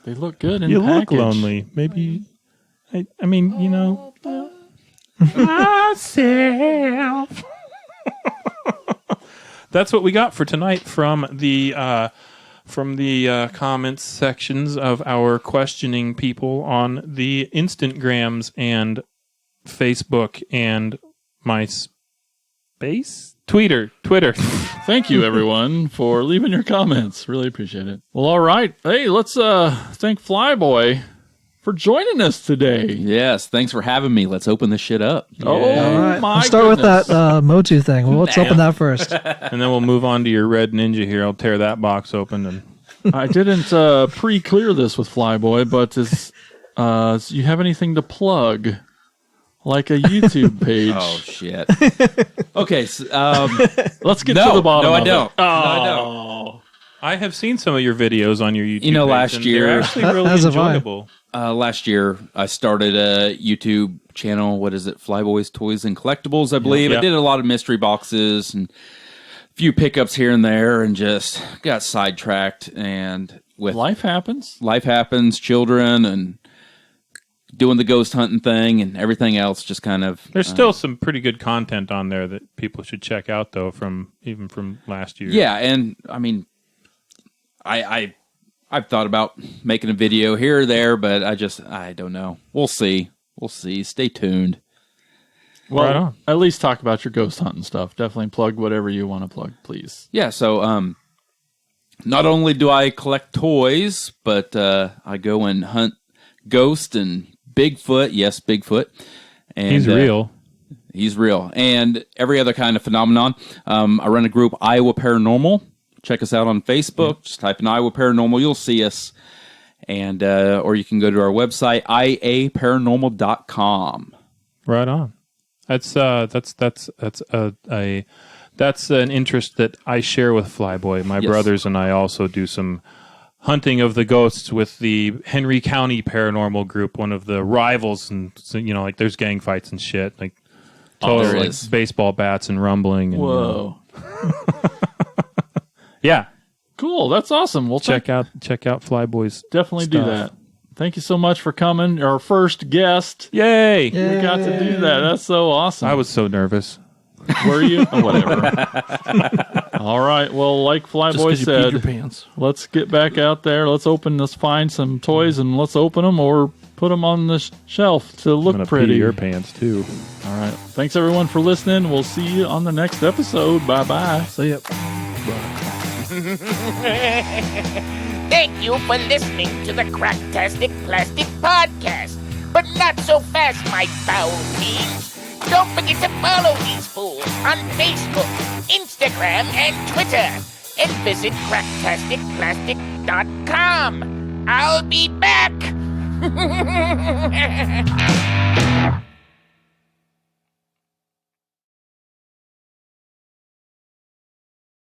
They look good in You package. look lonely. Maybe. I mean, you know. Myself. That's what we got for tonight from the comments sections of our questioning people on the Instagrams and Facebook and MySpace. Twitter. Thank you, everyone, for leaving your comments. Really appreciate it. Well, all right. Hey, let's thank Flyboy for joining us today. Yes, thanks for having me. Let's open this shit up. Oh, All right. my Let's start goodness. with that Motu thing. Well, let's open that first. And then we'll move on to your red ninja here. I'll tear that box open and I didn't pre-clear this with Flyboy, but do you have anything to plug? Like a YouTube page? Oh, shit. Okay, so, Let's get to the bottom no, of I don't. it. No, I don't. I have seen some of your videos on your YouTube. You know, page, last and year- they're actually really As have I. enjoyable. Last year, I started a YouTube channel. What is it? Flyboy's Toys and Collectibles, I believe. Yep. I did a lot of mystery boxes and a few pickups here and there, and just got sidetracked. And with Life happens. life happens, children, and doing the ghost hunting thing and everything else, just kind of. There's still some pretty good content on there that people should check out, though, from last year. Yeah, and I mean, I've thought about making a video here or there, but I don't know. We'll see. Stay tuned. Well, Right on. at least talk about your ghost hunting stuff. Definitely plug whatever you want to plug, please. Yeah, so not only do I collect toys, but I go and hunt ghost and Bigfoot. Yes, Bigfoot. And He's real. He's real. And every other kind of phenomenon. I run a group, Iowa Paranormal. Check us out on Facebook. Just type in Iowa Paranormal. You'll see us. And or you can go to our website, iaparanormal.com. Right on. That's an interest that I share with Flyboy. My Yes. brothers and I also do some hunting of the ghosts with the Henry County Paranormal Group, one of the rivals, and so, like there's gang fights and shit, like total there like is. baseball bats and rumbling. And, Whoa. yeah. Cool. That's awesome. We'll Check out Flyboy's. definitely do stuff. that. Thank you so much for coming. Our first guest. Yay! We got to do that. That's so awesome. I was so nervous. Were you? Oh, whatever. All right. Well, like Just Flyboy 'cause you peed your said, pants. let's get back out there. Let's find some toys and let's open them or put them on the shelf to I'm look gonna pretty. pee your pants too. All right. Thanks everyone for listening. We'll see you on the next episode. Bye bye. So, yep. Thank you for listening to the Cracktastic Plastic Podcast. But not so fast, my foul fiends. Don't forget to follow these fools on Facebook, Instagram, and Twitter. And visit cracktasticplastic.com. I'll be back.